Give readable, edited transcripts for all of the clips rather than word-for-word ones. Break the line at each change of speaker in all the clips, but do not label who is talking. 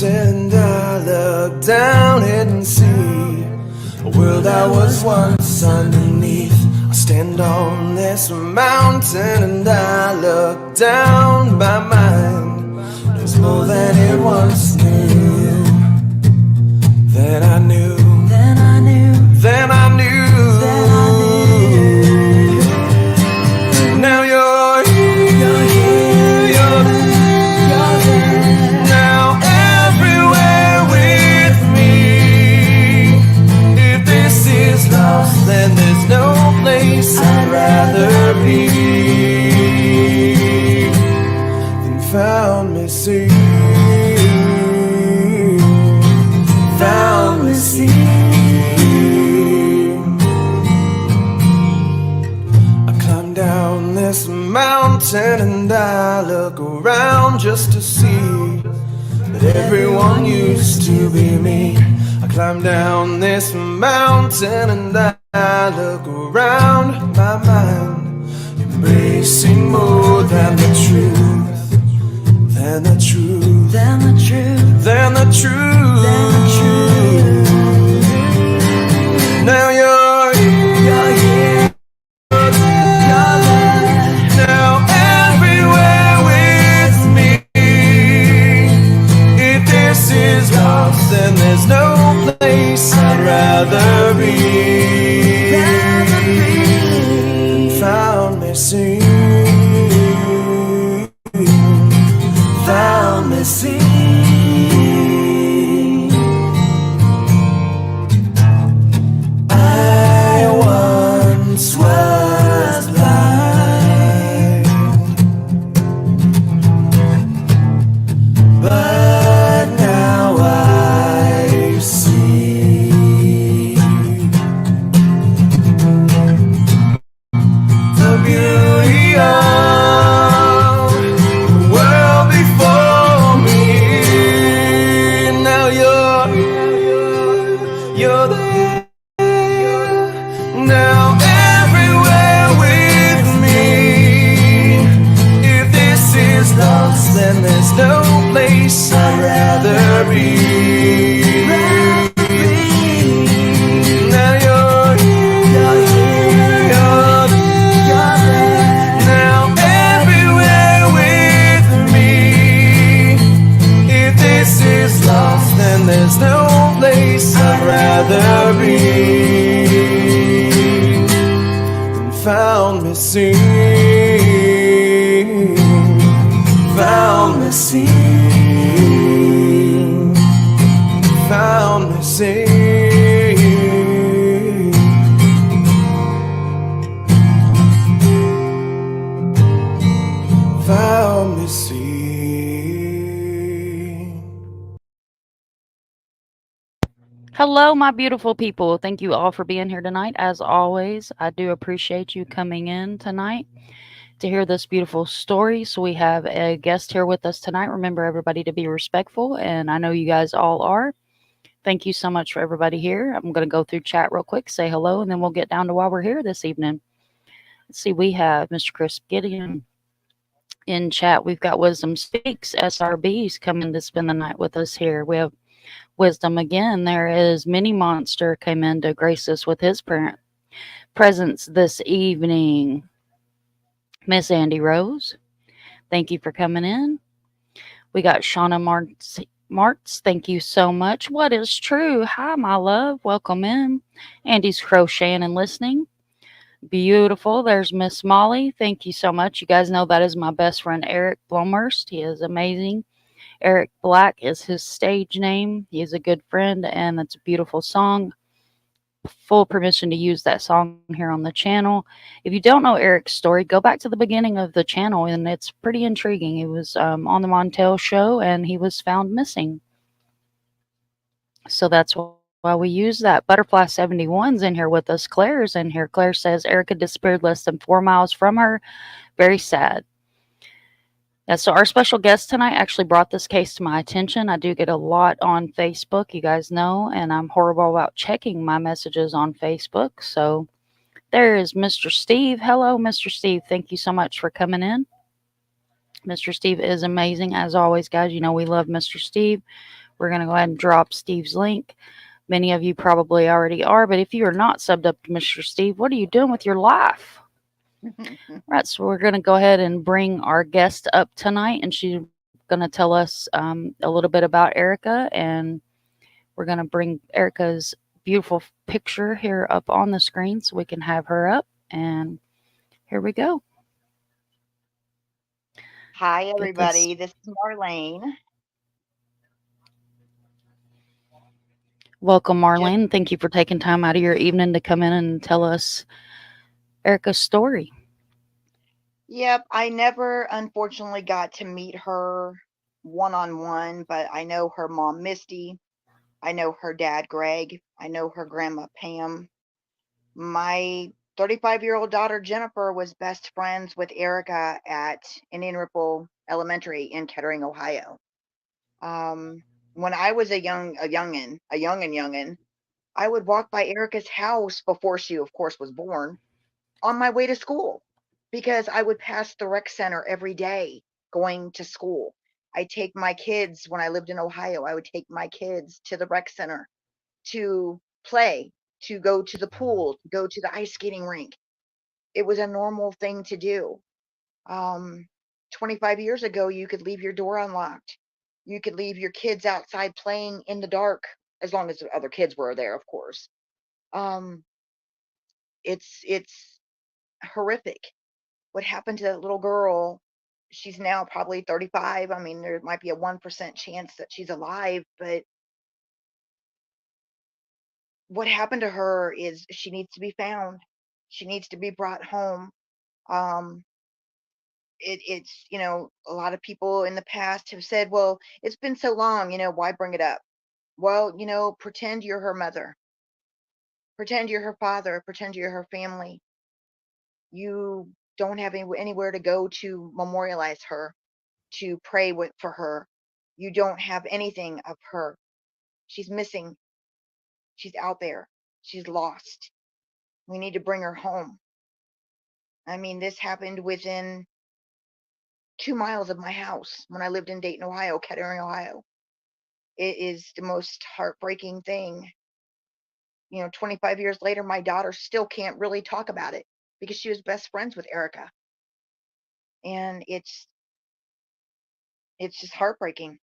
mountain, I look down and see a world I was once underneath. I stand on this mountain and I look down. My mind knows more than it once knew. Then I knew. Then I knew. Then I knew. Then I knew. Now you're here. You're here. You're there. You're there. Now everywhere with me. If this is lost, then there's no place I'd rather be than found me see. Found me see. I climb down this mountain and I look around just to see that everyone used to be me. I climb down this mountain and I look around, my mind embracing more than the truth, than the truth, than the truth, than the truth, than the truth. Now you're here, you're here, you're there. Now everywhere with me. If this is lost, then there's no place I'd rather be. Found me see. Found me see. I once was blind, but now I see the beauty of the world before me. Now you're there. Now everywhere with me. If this is lost, then there's no place I'd rather be. Now you're here, you're there. Now everywhere with me. If this is lost, then there's no place I'd rather be than found me see. Found me see. Found me see. Found me see.
Hello, my beautiful people. Thank you all for being here tonight. As always, I do appreciate you coming in tonight to hear this beautiful story. So we have a guest here with us tonight. Remember, everybody, to be respectful, and I know you guys all are. Thank you so much for everybody here. I'm going to go through chat real quick, say hello, and then we'll get down to why we're here this evening. Let's see, we have Mr. Chris Gideon in chat. We've got Wisdom Speaks, SRBs, coming to spend the night with us here. We have Wisdom again. There is Mini Monster came in to grace us with his presence this evening. Miss Andy Rose, thank you for coming in. We got Shauna Martz, thank you so much. What is true? Hi, my love. Welcome in. Andy's crocheting and listening. Beautiful. There's Miss Molly. Thank you so much. You guys know that is my best friend, Eric Blomhurst. He is amazing. Eric Black is his stage name. He is a good friend, and that's a beautiful song. Full permission to use that song here on the channel. If you don't know Eric's story, go back to the beginning of the channel, and it's pretty intriguing. He was on the Montel show, and he was found missing. So that's why we use that. Butterfly 71's in here with us. Claire's in here. Claire says Erica disappeared less than 4 miles from her. Very sad. Yeah, so our special guest tonight actually brought this case to my attention. I do get a lot on Facebook, you guys know, and I'm horrible about checking my messages on Facebook. So there is Mr. Steve. Hello, Mr. Steve. Thank you so much for coming in. Mr. Steve is amazing, as always, guys. You know we love Mr. Steve. We're going to go ahead and drop Steve's link. Many of you probably already are, but if you are not subbed up to Mr. Steve, what are you doing with your life? Right, so we're going to go ahead and bring our guest up tonight, and she's going to tell us a little bit about Erica, and we're going to bring Erica's beautiful picture here up on the screen so we can have her up, and here we go.
Hi,
Get this.
everybody. This is Marlene.
Welcome, Marlene. Thank you for taking time out of your evening to come in and tell us Erica's story.
Yep, I never, unfortunately, got to meet her one-on-one, but I know her mom, Misty. I know her dad, Greg. I know her grandma, Pam. My 35-year-old daughter, Jennifer, was best friends with Erica at Indian Ripple Elementary in Kettering, Ohio. When I was a youngin', I would walk by Erica's house before she, of course, was born, on my way to school, because I would pass the rec center every day going to school. I take my kids, when I lived in Ohio, I would take my kids to the rec center to play, to go to the pool, to go to the ice skating rink. It was a normal thing to do. 25 years ago, you could leave your door unlocked. You could leave your kids outside playing in the dark, as long as the other kids were there, of course. It's horrific what happened to that little girl. She's now probably 35. I mean, there might be a 1% chance that she's alive, but what happened to her is she needs to be found. She needs to be brought home. Um, it's, a lot of people in the past have said, well, it's been so long, why bring it up? Well, pretend you're her mother, pretend you're her father, pretend you're her family. You don't have anywhere to go to memorialize her, to pray for her. You don't have anything of her. She's missing. She's out there. She's lost. We need to bring her home. I mean, this happened within 2 miles of my house when I lived in Dayton, Ohio, Kettering, Ohio. It is the most heartbreaking thing. 25 years later, my daughter still can't really talk about it because she was best friends with Erica. And it's just heartbreaking.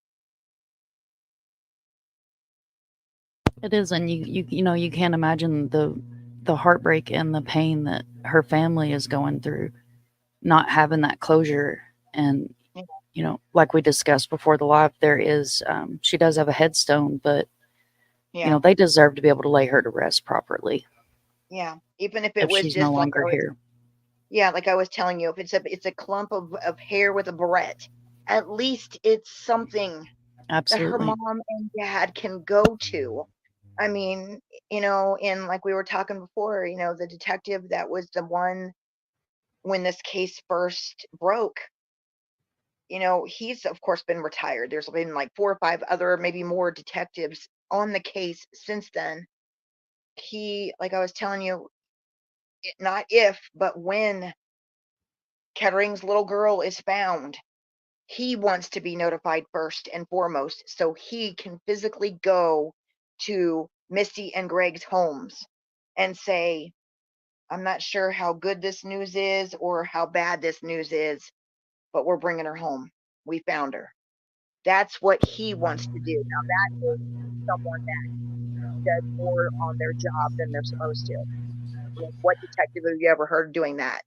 It is, and you can't imagine the heartbreak and the pain that her family is going through, not having that closure. And like we discussed before the live, there is she does have a headstone, but
Yeah.
they deserve to be able to lay her to rest properly.
Yeah. Even if it
If
was
she's no
just like
longer here.
yeah, like I was telling you, if it's a clump of hair with a barrette, at least it's something that her
Absolutely.
mom and dad can go to. I mean, and like we were talking before, the detective that was the one when this case first broke, he's of course been retired. There's been like 4 or 5 other, maybe more detectives on the case since then. He, like I was telling you, not if, but when Kettering's little girl is found, he wants to be notified first and foremost so he can physically go to Misty and Greg's homes and say, I'm not sure how good this news is or how bad this news is, but we're bringing her home. We found her. That's what he wants to do. Now, that is someone that does more on their job than they're supposed to. I mean, what detective have you ever heard doing that?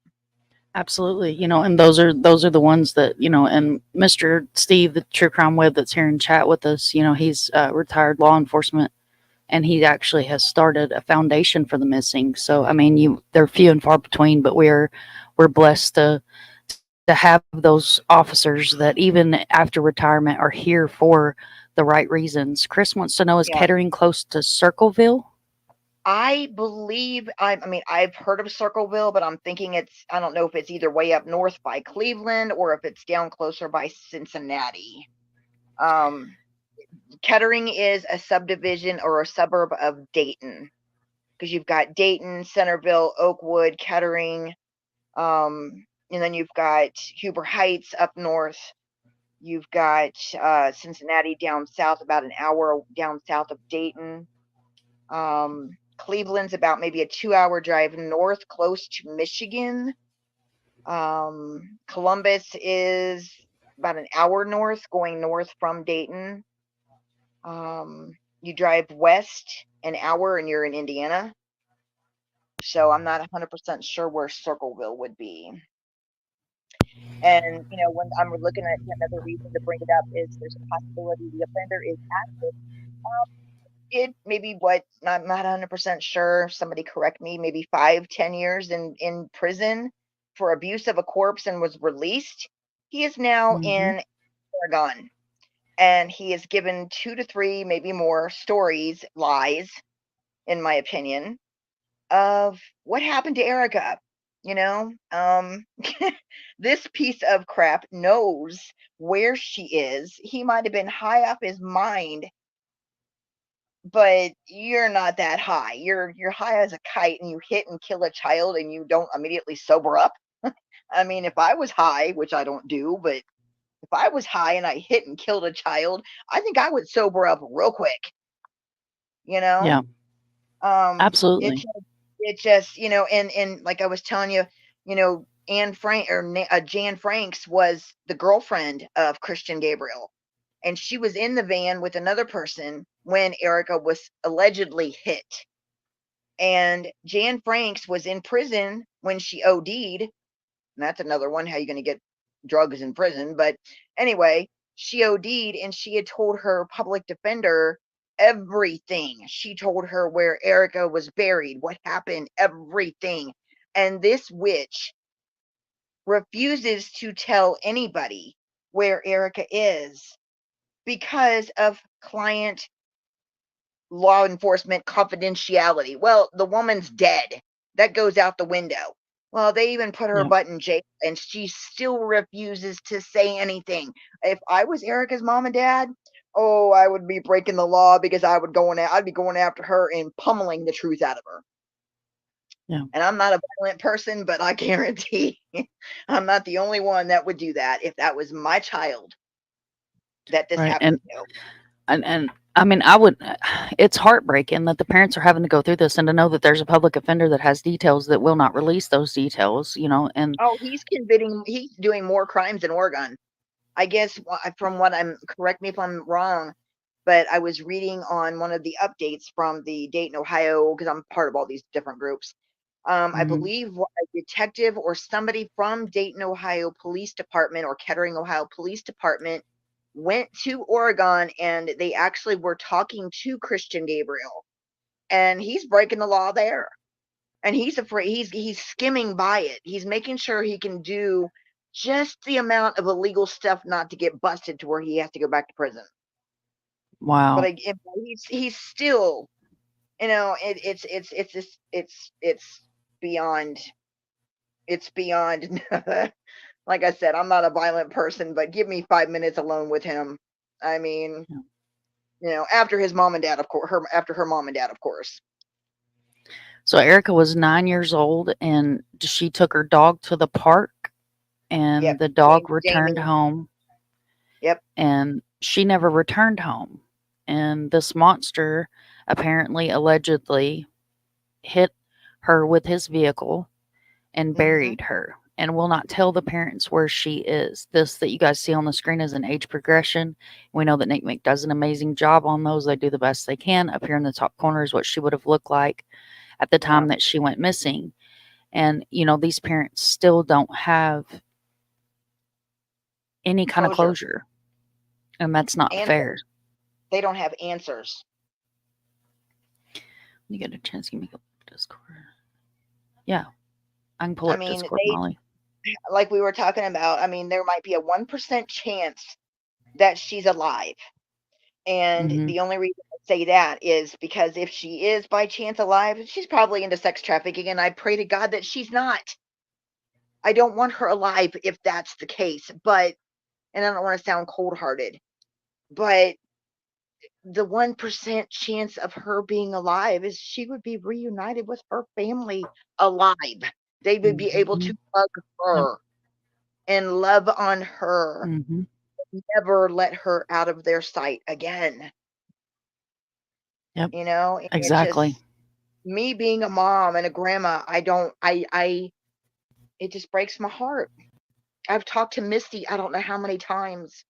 Absolutely. And those are the ones that, and Mr. Steve, the True Crime Web that's here in chat with us, he's retired law enforcement, and he actually has started a foundation for the missing. So I mean, they're few and far between, but we're blessed to have those officers that even after retirement are here for the right reasons. Chris wants to know, is
Yeah.
Kettering close to Circleville?
I believe, I mean, I've heard of Circleville, but I'm thinking I don't know if it's either way up north by Cleveland or if it's down closer by Cincinnati. Kettering is a subdivision or a suburb of Dayton, because you've got Dayton, Centerville, Oakwood, Kettering, and then you've got Huber Heights up north. You've got Cincinnati down south, about an hour down south of Dayton. Cleveland's about maybe a 2-hour drive north, close to Michigan. Columbus is about an hour north, going north from Dayton. You drive west an hour and you're in Indiana. So I'm not 100% sure where Circleville would be. And, when I'm looking at another reason to bring it up is there's a possibility the offender is active. It maybe what, not 100% sure, somebody correct me, maybe 5-10 years in prison for abuse of a corpse and was released. He is now
Mm-hmm.
in Oregon, and he is given 2 to 3, maybe more stories, lies, in my opinion, of what happened to Erica. This piece of crap knows where she is. He might have been high off his mind, but you're not that high. You're high as a kite and you hit and kill a child and you don't immediately sober up. I mean, if I was high, which I don't do, but if I was high and I hit and killed a child, I think I would sober up real quick, you know?
Yeah,
It
absolutely.
just it just, and like I was telling you, Anne Frank or Jan Franks was the girlfriend of Christian Gabriel, and she was in the van with another person when Erica was allegedly hit. And Jan Franks was in prison when she OD'd. And that's another one. How you going to get drugs in prison? But anyway, she OD'd and she had told her public defender everything. She told her where Erica was buried, what happened, everything. And this witch refuses to tell anybody where Erica is because of client law enforcement confidentiality. Well, the woman's dead. That goes out the window. Well, they even put her
Yeah.
butt in jail and she still refuses to say anything. If I was Erica's mom and dad, oh, I would be breaking the law because I'd be going after her and pummeling the truth out of her.
Yeah.
And I'm not a violent person, but I guarantee I'm not the only one that would do that if that was my child that this
Right.
happened to.
And I mean, I would. It's heartbreaking that the parents are having to go through this, and to know that there's a public offender that has details that will not release those details. And
Oh, he's doing more crimes in Oregon. I guess from what correct me if I'm wrong, but I was reading on one of the updates from the Dayton, Ohio, because I'm part of all these different groups. I
Mhm.
believe a detective or somebody from Dayton, Ohio Police Department or Kettering, Ohio Police Department went to Oregon and they actually were talking to Christian Gabriel, and he's breaking the law there. And he's afraid he's skimming by it. He's making sure he can do just the amount of illegal stuff not to get busted to where he has to go back to prison. But
Wow.
he's still, it's beyond it's beyond. Like I said, I'm not a violent person, but give me 5 minutes alone with him. I mean,
Yeah.
after his mom and dad, of course, after her mom and dad, of course.
So Erica was 9 years old, and she took her dog to the park, and
Yep,
the dog returned
Jamie.
home,
Yep.
and she never returned home. And this monster apparently, allegedly, hit her with his vehicle and
Hmm.
buried her, and will not tell the parents where she is. This that you guys see on the screen is an age progression. We know that NCMEC does an amazing job on those. They do the best they can. Up here in the top corner is what she would have looked like at the
Yeah.
time that she went missing. And, these parents still don't have any kind of
Closure.
closure, and that's not fair.
Answers. They don't have answers.
You get a chance, give me a Discord. Yeah, I can pull
I
up
mean,
Discord, Molly.
like we were talking about, I mean, there might be a 1% chance that she's alive. And
Hmm.
the only reason I say that is because if she is by chance alive, she's probably into sex trafficking. And I pray to God that she's not. I don't want her alive if that's the case. And I don't want to sound cold hearted, but the 1% chance of her being alive is she would be reunited with her family alive. They would be able
Hmm.
to hug
Yep.
her and love on her.
Hmm.
never let her out of their sight again.
Yep.
You know, and it
Exactly.
just, me being a mom and a grandma, it just breaks my heart. I've talked to Misty, I don't know how many times,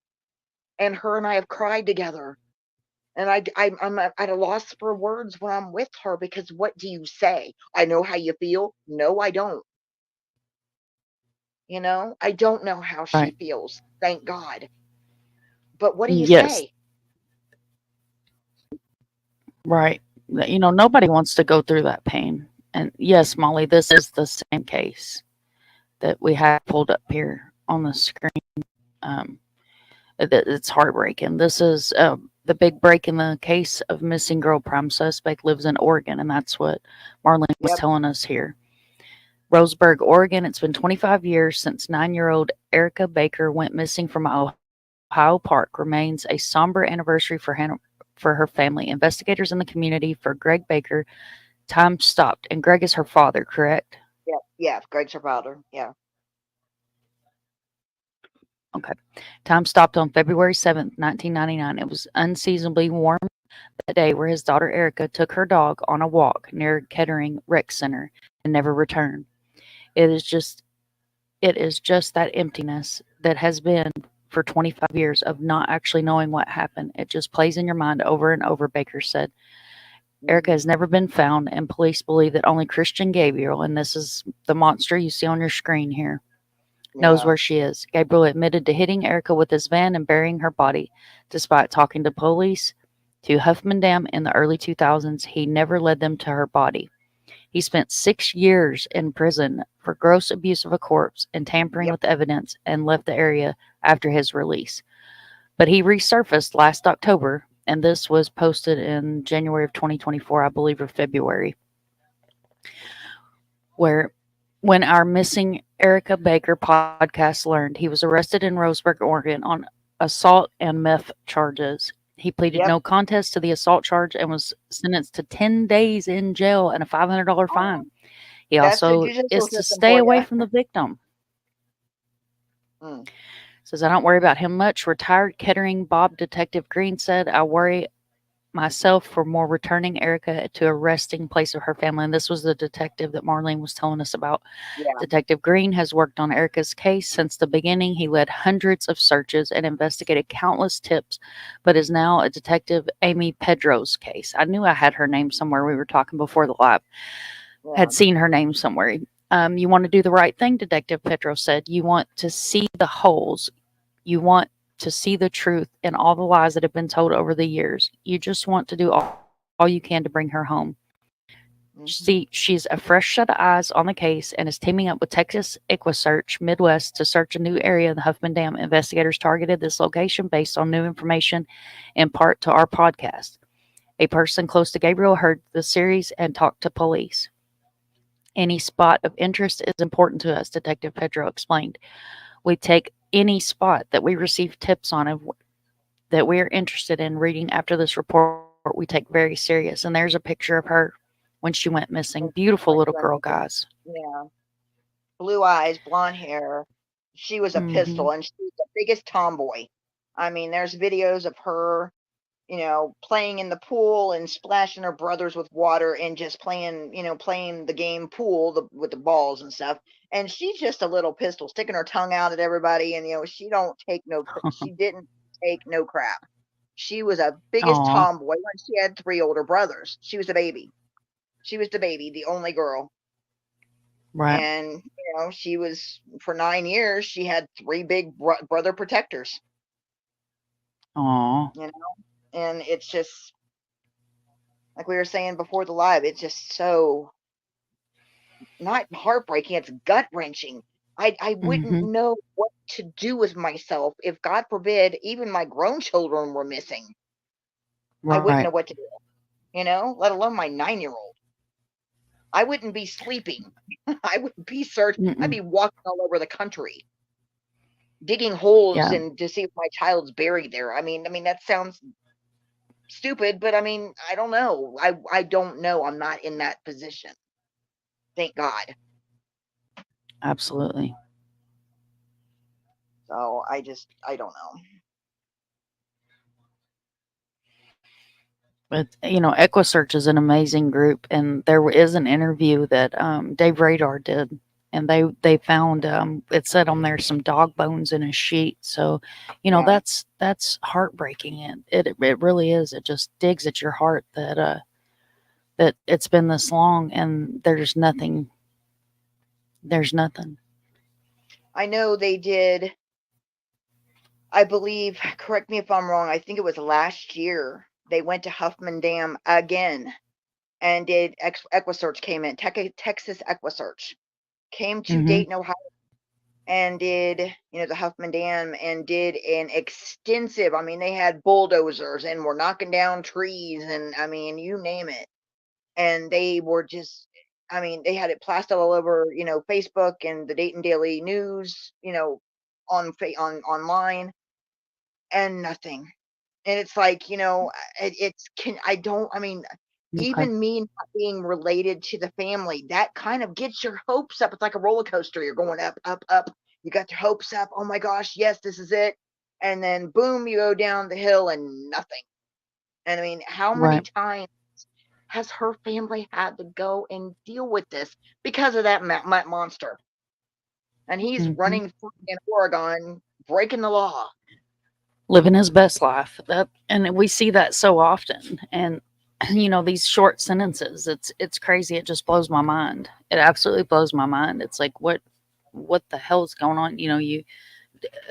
and her and I have cried together. And I'm at a loss for words when I'm with her, because what do you say? I know how you feel. No, I don't. You know, I don't know how she
Right.
feels. Thank God. But what do you
Yes.
say?
Right. Nobody wants to go through that pain. And yes, Molly, this is the same case that we have pulled up here on the screen. Um, it's heartbreaking. This is the big break in the case of missing girl. Prime suspect lives in Oregon, and that's what Marlene was
Yep.
telling us here. Roseburg, Oregon. It's been 25 years since 9-year-old Erica Baker went missing from Ohio Park. Remains a somber anniversary for her family. Investigators in the community for Greg Baker. Time stopped, and Greg is her father, correct?
Yep. Yeah. Greg's her father. Yeah.
Okay. Time stopped on February 7th, 1999. It was unseasonably warm that day where his daughter Erica took her dog on a walk near Kettering Rec Center and never returned. It is just it is just that emptiness that has been for 25 years of not actually knowing what happened. It just plays in your mind over and over, Baker said. Erica
Hmm.
has never been found, and police believe that only Christian Gabriel, and this is the monster you see on your screen here, knows
Yeah.
where she is. Gabriel admitted to hitting Erica with his van and burying her body. Despite talking to police to Huffman Dam in the early 2000s, he never led them to her body. He spent 6 years in prison for gross abuse of a corpse and tampering
Yep.
with evidence and left the area after his release. But he resurfaced last October, and this was posted in January of 2024, I believe, or February, where when our Missing Erica Baker podcast learned he was arrested in Roseburg, Oregon on assault and meth charges. He pleaded
Yep.
no contest to the assault charge and was sentenced to 10 days in jail and a $500
Oh,
fine. He
that's the
also
judicial
is to
system
stay
for
away
you.
from the victim.
Mm.
Says, I don't worry about him much. Retired Kettering Bob Detective Green said, I worry myself for more returning Erica to a resting place of her family. And this was the detective that Marlene was telling us about.
Yeah.
Detective Green has worked on Erica's case since the beginning. He led hundreds of searches and investigated countless tips, but is now a detective Amy Pedro's case. I knew I had her name somewhere. We were talking before the live.
Yeah.
Had seen her name somewhere. You want to do the right thing, Detective Pedro said. You want to see the holes. You want to see the truth in all the lies that have been told over the years. You just want to do all you can to bring her home.
Hmm.
See, she's a fresh set of eyes on the case and is teaming up with Texas InquaSearch Midwest to search a new area of the Huffman Dam. Investigators targeted this location based on new information, in part to our podcast. A person close to Gabriel heard the series and talked to police. Any spot of interest is important to us, Detective Pedro explained. We take any spot that we receive tips on that we are interested in reading after this report, we take very serious. And there's a picture of her when she went missing. Beautiful
When
little
she went
girl,
missing.
guys.
Yeah. Blue eyes, blonde hair. She was a
Hmm.
pistol, and she was the biggest tomboy. I mean, there's videos of her, playing in the pool and splashing her brothers with water and just playing, playing the game pool with the balls and stuff. And she's just a little pistol, sticking her tongue out at everybody, and she didn't take no crap. She was a biggest
Aw,
tomboy when she had three older brothers. She was a baby. She was the baby, the only girl.
right.
And she was, for 9 years she had three big brother protectors.
Aw.
you know and it's just like we were saying before the live, it's just so not heartbreaking, it's gut wrenching. I wouldn't
Hmm.
know what to do with myself if, God forbid, even my grown children were missing. I wouldn't know
Right.
what to do, let alone my 9-year-old. I wouldn't be sleeping. I wouldn't be searching. I'd
Mm-mm.
be walking all over the country digging holes
Yeah,
and to see if my child's buried there. I mean that sounds stupid, but I mean, I don't know. I don't know. I'm not in that position. Thank God.
absolutely.
So I don't know.
But EquiSearch is an amazing group, and there is an interview that Dave Radar did, and they found it said on there some dog bones in a sheet. So,
Yeah,
that's heartbreaking. It really is. It just digs at your heart that it's been this long and there's nothing. There's nothing.
I know they did. I believe, correct me if I'm wrong, I think it was last year, they went to Huffman Dam again and did EquiSearch came in, Texas EquiSearch came to
Hmm.
Dayton, Ohio, and did, the Huffman Dam and did an extensive, I mean, they had bulldozers and were knocking down trees and, I mean, you name it. And they were just, I mean, they had it plastered all over, Facebook and the Dayton Daily News, on online, and nothing. And it's like, it's can I don't I mean,
Okay.
even me not being related to the family, that kind of gets your hopes up. It's like a roller coaster. You're going up, up, up. You got your hopes up. Oh my gosh, yes, this is it. And then boom, you go down the hill and nothing. And I mean, how many
Right.
times has her family had to go and deal with this because of that monster? And he's
Hmm.
running free in Oregon, breaking the law.
Living his best life. And we see that so often. And these short sentences. It's crazy. It just blows my mind. It absolutely blows my mind. It's like what the hell is going on? You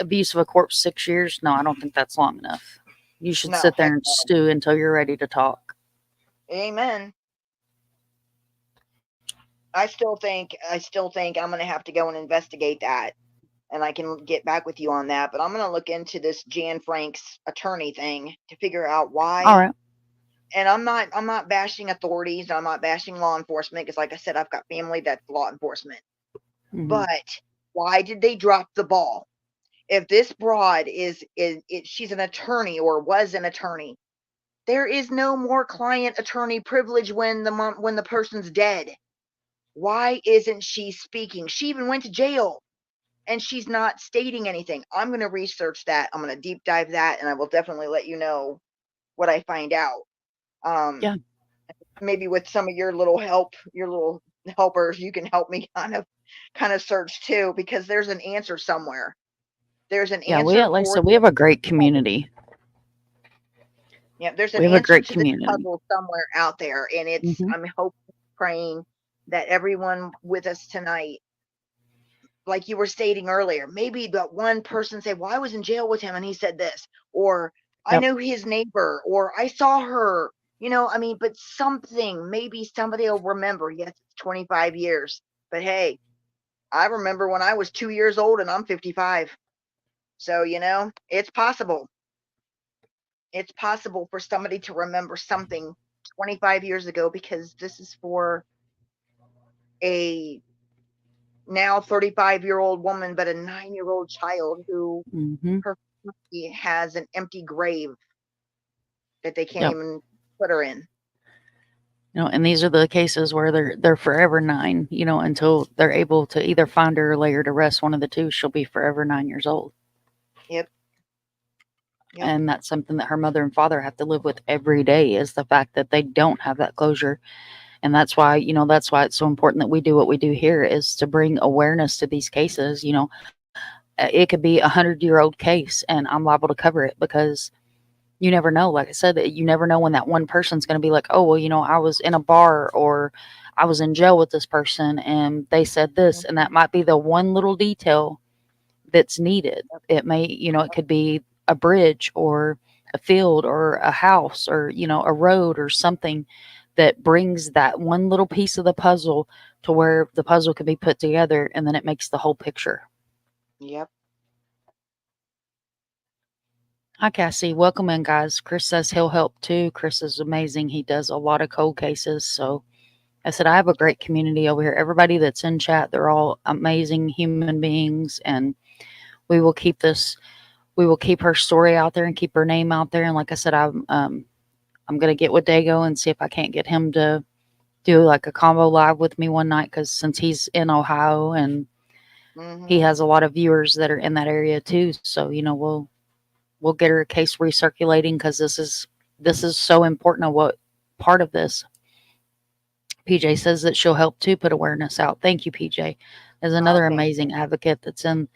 abuse of a corpse 6 years? No, I don't think that's long enough. You should
No,
sit
heck
there and
no.
stew until you're ready to talk.
Amen. I still think I'm gonna have to go and investigate that, and I can get back with you on that. But I'm gonna look into this Jan Frank's attorney thing to figure out
All
why.
right.
And I'm not bashing authorities. I'm not bashing law enforcement because, like I said, I've got family that's law enforcement.
Mm-hmm.
But why did they drop the ball? If this broad she's an attorney or was an attorney, there is no more client attorney privilege when the person's dead. Why isn't she speaking? She even went to jail and she's not stating anything. I'm going to research that. I'm going to deep dive that, and I will definitely let you know what I find out. Um,
Yeah.
maybe with some of your little help, your little helpers, you can help me kind of search too, because there's an answer somewhere. There's an
Yeah. We
answer
at least
for
said we
this
have a great
puzzle.
community.
Yeah, there's an
We have a
answer
great
to this
community.
puzzle somewhere out there, and
Hmm.
I'm hoping, praying that everyone with us tonight, like you were stating earlier, maybe that one person say, well, I was in jail with him and he said this, or I
Yep.
know his neighbor, or I saw her, I mean, but something, maybe somebody will remember. Yes, it's 25 years, but hey, I remember when I was 2 years old and I'm 55. So, it's possible. It's possible for somebody to remember something 25 years ago, because this is for a now 35-year-old woman, but a 9-year-old child who
Hmm.
her family has an empty grave that they can't
Yep.
even put her in.
And these are the cases where they're forever nine. Until they're able to either find her or lay her to rest. One of the two. She'll be forever 9 years old.
Yep, yep,
And that's something that her mother and father have to live with every day, is the fact that they don't have that closure. And that's why it's so important that we do what we do here, is to bring awareness to these cases. It could be 100-year-old case and I'm liable to cover it, because you never know. Like I said, you never know when that one person's going to be like, oh, well, I was in a bar, or I was in jail with this person and they said this. And that might be the one little detail that's needed. It may, it could be a bridge or a field or a house, or, a road or something that brings that one little piece of the puzzle to where the puzzle can be put together, and then it makes the whole picture.
yep.
Hi, Cassie. Welcome in, guys. Chris says he'll help too. Chris is amazing. He does a lot of cold cases. So I said, I have a great community over here. Everybody that's in chat, they're all amazing human beings. And we will keep this, we will keep her story out there and keep her name out there. And like I said, I'm going to get with Dago and see if I can't get him to do like a combo live with me one night. Cause since he's in Ohio and he
Hmm.
has a lot of viewers that are in that area too. So, we'll get her case recirculating, because this is this is so important. What part of this? PJ says that she'll help to put awareness out. Thank you, PJ. There's
Oh,
another
thank
amazing advocate that's in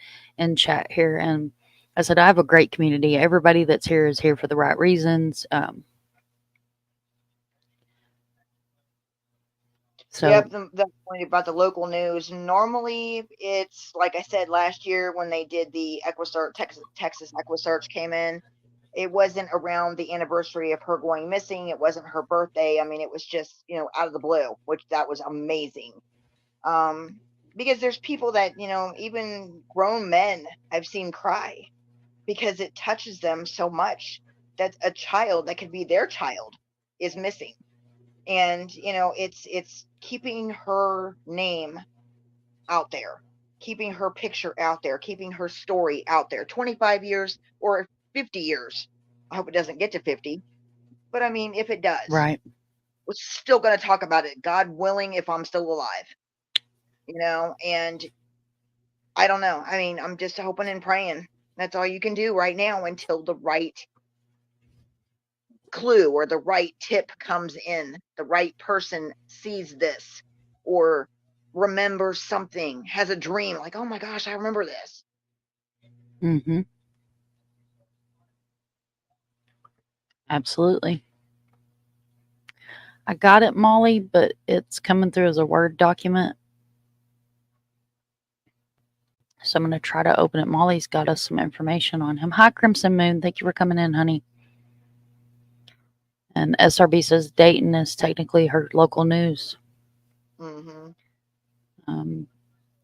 chat here, and I said I have a great community. Everybody that's here is here for the right reasons.
Yep,
So
the point about the local news. Normally, it's like I said last year when they did the Equisearch, Texas Equisearch came in. It wasn't around the anniversary of her going missing. It wasn't her birthday. I mean, it was just out of the blue, which that was amazing. Um, because there's people that even grown men I've seen cry because it touches them so much that a child that could be their child is missing. And it's keeping her name out there, keeping her picture out there, keeping her story out there. 25 years or 50 years, I hope it doesn't get to 50, but I mean, if it does,
right.
we're still going to talk about it, God willing, if I'm still alive. And I don't know, I mean, I'm just hoping and praying. That's all you can do right now until the right clue or the right tip comes in, the right person sees this or remembers something, has a dream like, oh my gosh, I remember this.
Mm-hmm. Absolutely. I got it, Molly, but it's coming through as a Word document. So I'm going to try to open it. Molly's got us some information on him. Hi, Crimson Moon. Thank you for coming in, honey. And SRB says Dayton is technically her local news.
Mm-hmm.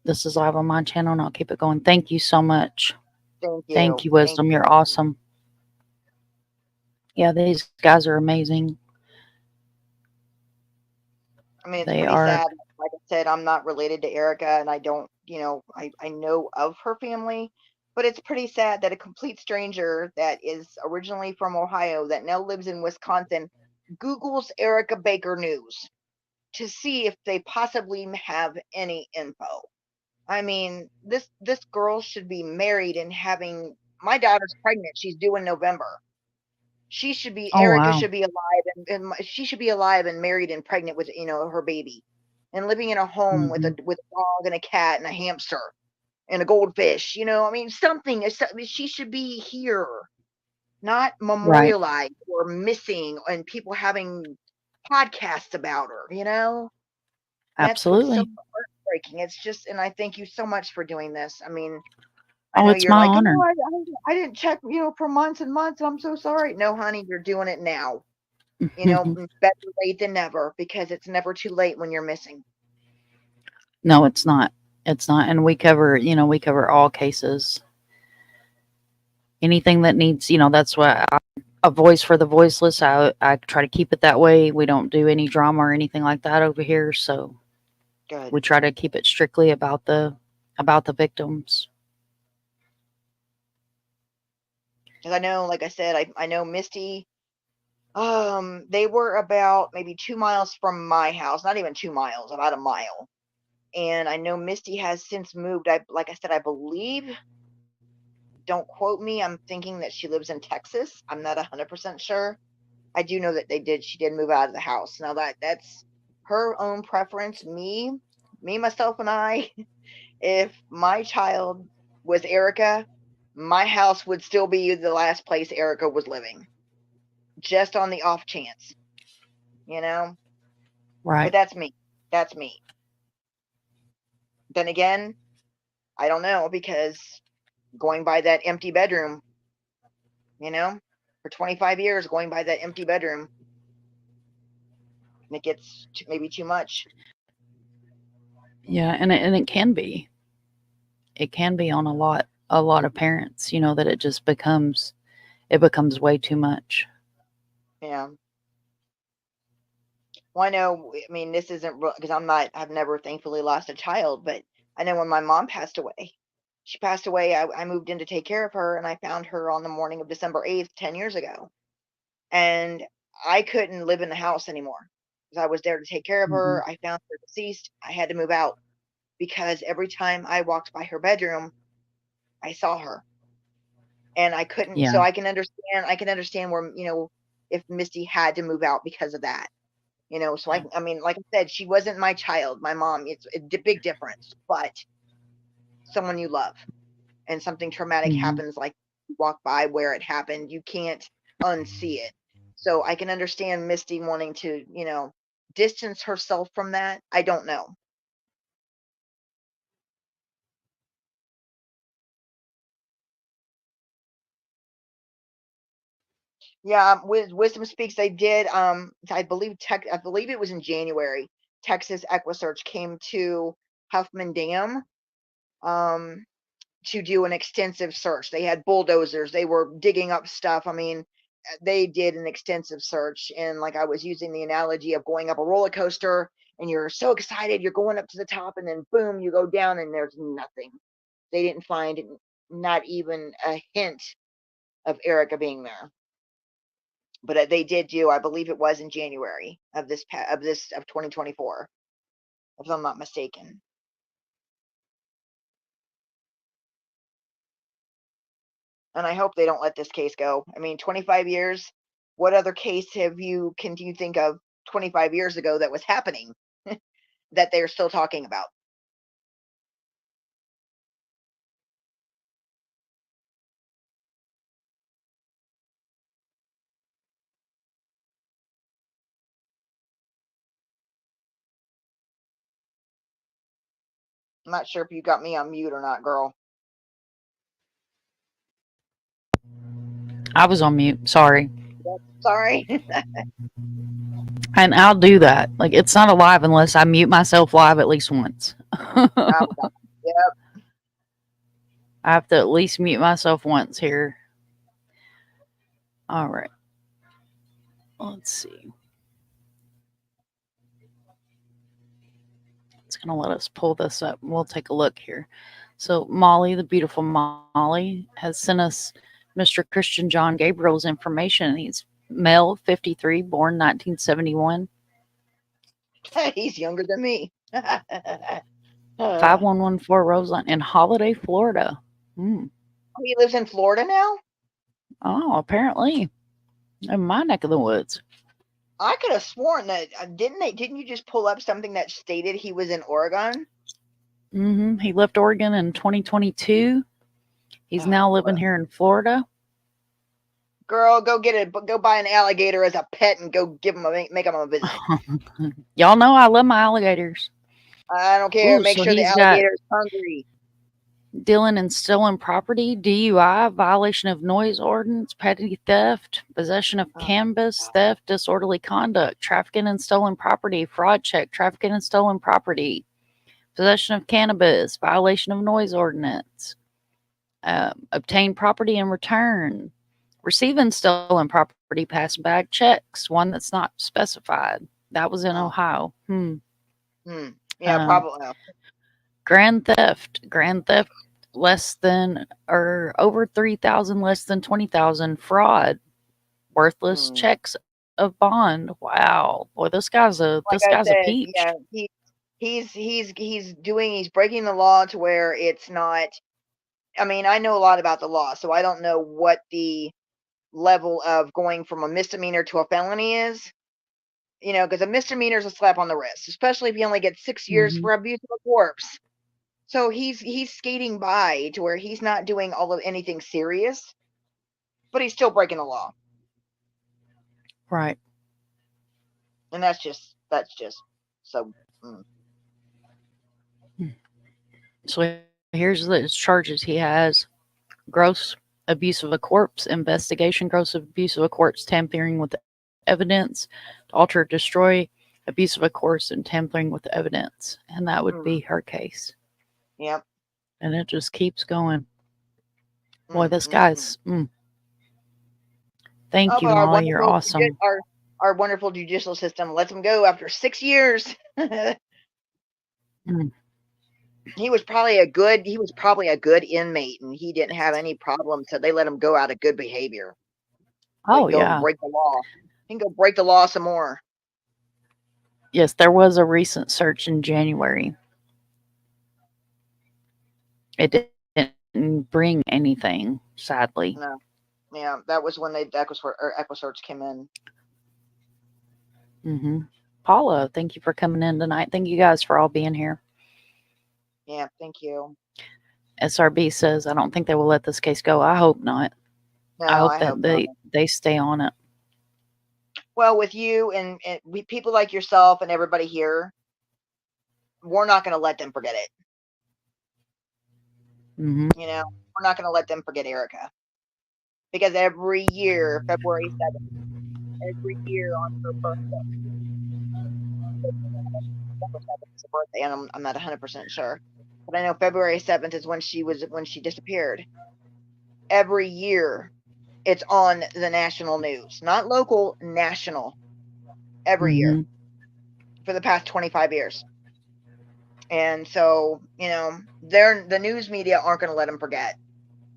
This is live on my channel, and I'll keep it going. Thank you so much.
Thank
Thank
you.
you, Wisdom. You're awesome. Yeah, these guys are amazing.
I mean, it's
They
pretty
are.
sad. Like I said, I'm not related to Erica, and I don't, I know of her family, but it's pretty sad that a complete stranger that is originally from Ohio that now lives in Wisconsin Googles Erica Baker news to see if they possibly have any info. I mean, this girl should be married and having, my daughter's pregnant. She's due in November.
Oh,
Erica
wow.
should be alive, and she should be alive and married and pregnant with her baby, and living in a home with
Hmm.
a dog and a cat and a hamster and a goldfish. I mean, something. She should be here, not
Right.
memorialized or missing, and people having podcasts about her. That's what's so
Absolutely.
heartbreaking. It's just, and I thank you so much for doing this. I mean, I
Oh,
know
it's
you're
my
like, oh,
honor.
I didn't check, for months and months. I'm so sorry. No, honey, you're doing it now. Better late than never, because it's never too late when you're missing.
No, it's not. It's not. And we cover all cases. Anything that needs, that's why a voice for the voiceless. I try to keep it that way. We don't do any drama or anything like that over here. So
Good.
we try to keep it strictly about the victims.
Because I know, like I said, I know Misty. They were about maybe 2 miles from my house, not even 2 miles, about a mile. And I know Misty has since moved. Like I said, I believe, don't quote me, I'm thinking that she lives in Texas. I'm not 100% sure. I do know that she did move out of the house. Now that's her own preference. Me, myself, and I, if my child was Erica, my house would still be the last place Erica was living, just on the off chance, you know? But
Right.
that's me. That's me. Then again, I don't know, because going by that empty bedroom, you know, for 25 years, going by that empty bedroom, and it gets maybe too much.
Yeah, and it can be. It can be on a lot of parents, that it becomes way too much.
Yeah. Well, I know, I mean, this isn't because I've never thankfully lost a child, but I know when my mom passed away, she passed away. I moved in to take care of her, and I found her on the morning of December 8th, 10 years ago. And I couldn't live in the house anymore because I was there to take care of
Hmm.
her. I found her deceased. I had to move out because every time I walked by her bedroom, I saw her, and I couldn't. So
Yeah.
I can understand. I can understand where if Misty had to move out because of that. So I mean, like I said, she wasn't my child, my mom. It's a big difference, but someone you love, and something traumatic happens, like you walk by where it happened, you can't unsee it. So I can understand Misty wanting to, distance herself from that. I don't know. Yeah, with Wisdom Speaks, they did. I believe it was in January. Texas EquiSearch came to Huffman Dam to do an extensive search. They had bulldozers. They were digging up stuff. I mean, they did an extensive search. And like I was using the analogy of going up a roller coaster, and you're so excited, you're going up to the top, and then boom, you go down, and there's nothing. They didn't find not even a hint of Erica being there. But they did do, I believe it was in January of 2024, if I'm not mistaken. And I hope they don't let this case go. I mean, 25 years. What other case can you think of 25 years ago that was happening that they're still talking about? I'm not sure if you got me on mute or not, girl.
I was on mute. Sorry.
Sorry.
And I'll do that. Like, it's not alive unless I mute myself live at least once.
Oh, yep.
I have to at least mute myself once here. All right. Let's see. It's going to let us pull this up. We'll take a look here. So Molly, the beautiful Molly, has sent us Mr. Christian John Gabriel's information. He's male, 53, born 1971.
He's younger than me.
5114 Roseland in Holiday, Florida.
He lives in Florida now?
Oh, apparently. In my neck of the woods.
I could have sworn that didn't you just pull up something that stated he was in Oregon?
He left Oregon in 2022. He's now living here in Florida.
Girl, go buy an alligator as a pet and go make him a visit.
Y'all know I love my alligators.
I don't care.
Ooh,
make
so
sure the
he's
alligator's hungry.
Dealing and stealing property, DUI, violation of noise ordinance, petty theft, possession of cannabis, theft, disorderly conduct, trafficking and stolen property, fraud check, trafficking and stolen property, possession of cannabis, violation of noise ordinance, obtain property in return, receiving stolen property, pass bag checks, one that's not specified. That was in Ohio.
Yeah, probably.
Grand theft less than or over 3,000, less than 20,000. Fraud, worthless checks of bond. Wow, boy, this guy's a peach.
Yeah, he's breaking the law to where it's not. I mean, I know a lot about the law, so I don't know what the level of going from a misdemeanor to a felony is. Because a misdemeanor is a slap on the wrist, especially if you only get 6 years for abuse of a corpse. So he's skating by to where he's not doing anything serious, but he's still breaking the law.
Right.
And that's just so.
So here's the charges he has: gross abuse of a corpse, investigation, gross abuse of a corpse, tampering with evidence, alter, destroy, abuse of a corpse, and tampering with evidence. And that would be her case.
Yep.
And it just keeps going. Boy, this guy's. Thank you, Molly. You're awesome.
Our wonderful judicial system lets him go after 6 years. He was probably a good inmate, and he didn't have any problems, so they let him go out of good behavior. Break the law. He can go break the law some more.
Yes, there was a recent search in January. It didn't bring anything, sadly.
No. Yeah, that was when they EquiSearch came in.
Paula, thank you for coming in tonight. Thank you guys for all being here.
Yeah, thank you.
SRB says, I don't think they will let this case go. I hope not.
No,
I hope
I
that
hope not.
they stay on it.
Well, with you and people like yourself and everybody here, we're not going to let them forget it.
Mm-hmm.
You know, we're not going to let them forget Erica. Because every year, February 7th, every year on her birthday, December 7th is her birthday, and I'm not 100% sure. But I know February 7th is when she disappeared. Every year, it's on the national news. Not local, national. Every year. For the past 25 years. And so, you know, the news media aren't going to let them forget.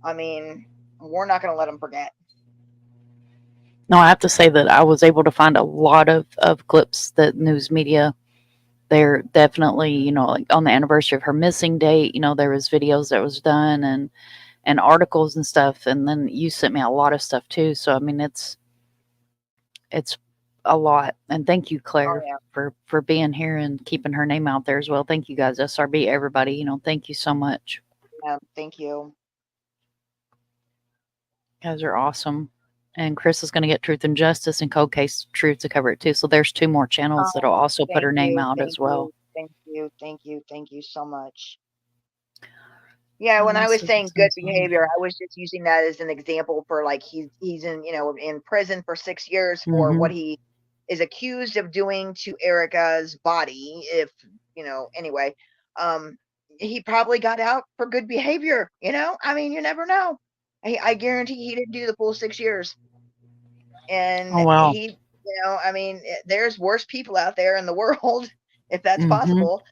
I mean, we're not going to let them forget.
No, I have to say that I was able to find a lot of clips that news media, they're definitely, you know, like on the anniversary of her missing date, you know, there was videos that was done and articles and stuff. And then you sent me a lot of stuff too. So, I mean, it's a lot. And thank you, Claire, for being here and keeping her name out there as well. Thank you guys, SRB, everybody, you know, thank you so much.
Yeah, thank you.
You guys are awesome. And Chris is going to get Truth and Justice and Cold Case Truth to cover it too. So there's 2 more channels that'll also put her name out as well.
Thank you so much. Yeah, when I was saying good behavior, I was just using that as an example for like he's in, you know, in prison for 6 years for what he is accused of doing to Erica's body. If, you know, anyway, he probably got out for good behavior, you know? I mean, you never know. I guarantee he didn't do the full 6 years. And he, you know, I mean, there's worse people out there in the world, if that's possible,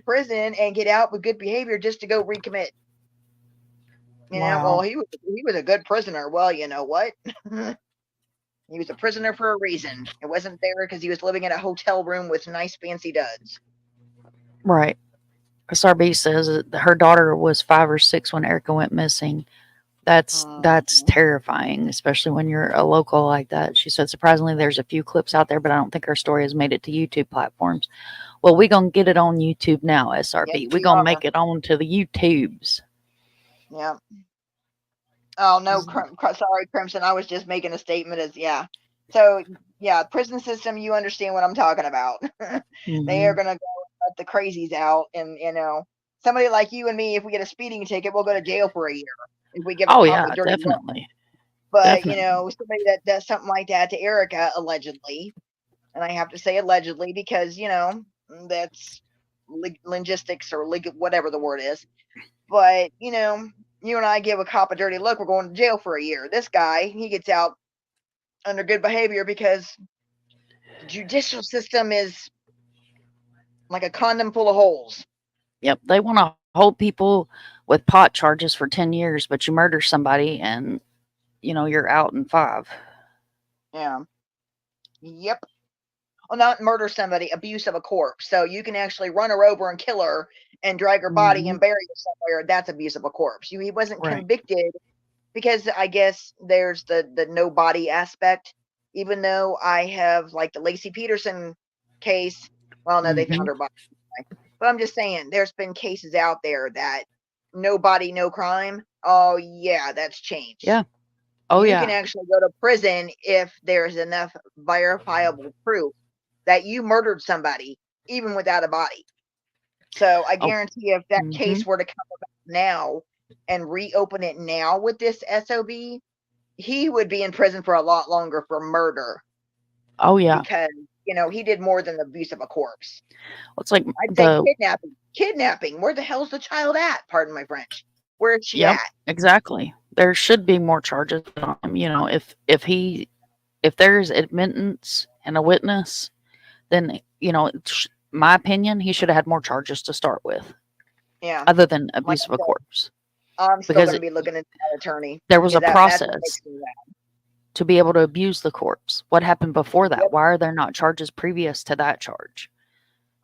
prison and get out with good behavior just to go recommit. You know, well, he was a good prisoner. Well, you know what? He was a prisoner for a reason. It wasn't there because he was living in a hotel room with nice fancy duds.
Right. SRB says that her daughter was 5 or 6 when Erica went missing. That's terrifying, especially when you're a local like that. She said, surprisingly, there's a few clips out there, but I don't think her story has made it to YouTube platforms. Well, we're going to get it on YouTube now, SRB.
Yes,
we're going to make it on to the YouTubes.
Yeah. Oh, no, sorry, Crimson. I was just making a statement as, yeah. So, yeah, prison system, you understand what I'm talking about. They are going to go let the crazies out. And, you know, somebody like you and me, if we get a speeding ticket, we'll go to jail for a year. If we give a cop a dirty
definitely.
look. But, you know, somebody that does something like that to Erica, allegedly, and I have to say allegedly because, you know, that's linguistics or whatever the word is. But, you know, you and I give a cop a dirty look, we're going to jail for a year. This guy, he gets out under good behavior because the judicial system is like a condom full of holes.
Yep. They want to hold people with pot charges for 10 years, but you murder somebody and, you know, you're out in 5.
Yeah. Yep. Well, not murder somebody, abuse of a corpse. So you can actually run her over and kill her and drag her body and bury her somewhere. That's abuse of a corpse. He wasn't convicted because I guess there's the no body aspect. Even though I have like the Lacey Peterson case. Well, no, they found her body. But I'm just saying, there's been cases out there that no body, no crime. Oh yeah, that's changed.
Yeah.
You can actually go to prison if there's enough verifiable proof that you murdered somebody, even without a body. So I guarantee if that case were to come about now and reopen it now with this SOB, he would be in prison for a lot longer for murder.
Oh, yeah.
Because, you know, he did more than the abuse of a corpse.
Well, it's like
I'd say kidnapping. Kidnapping. Where the hell's the child at? Pardon my French. Where is she at?
Exactly. There should be more charges on him. You know, if there's admittance and a witness, then, you know, my opinion, he should have had more charges to start with.
Yeah.
Other than abuse of a corpse.
I'm still going to be looking into that attorney.
There was a process to be able to abuse the corpse. What happened before that? Why are there not charges previous to that charge?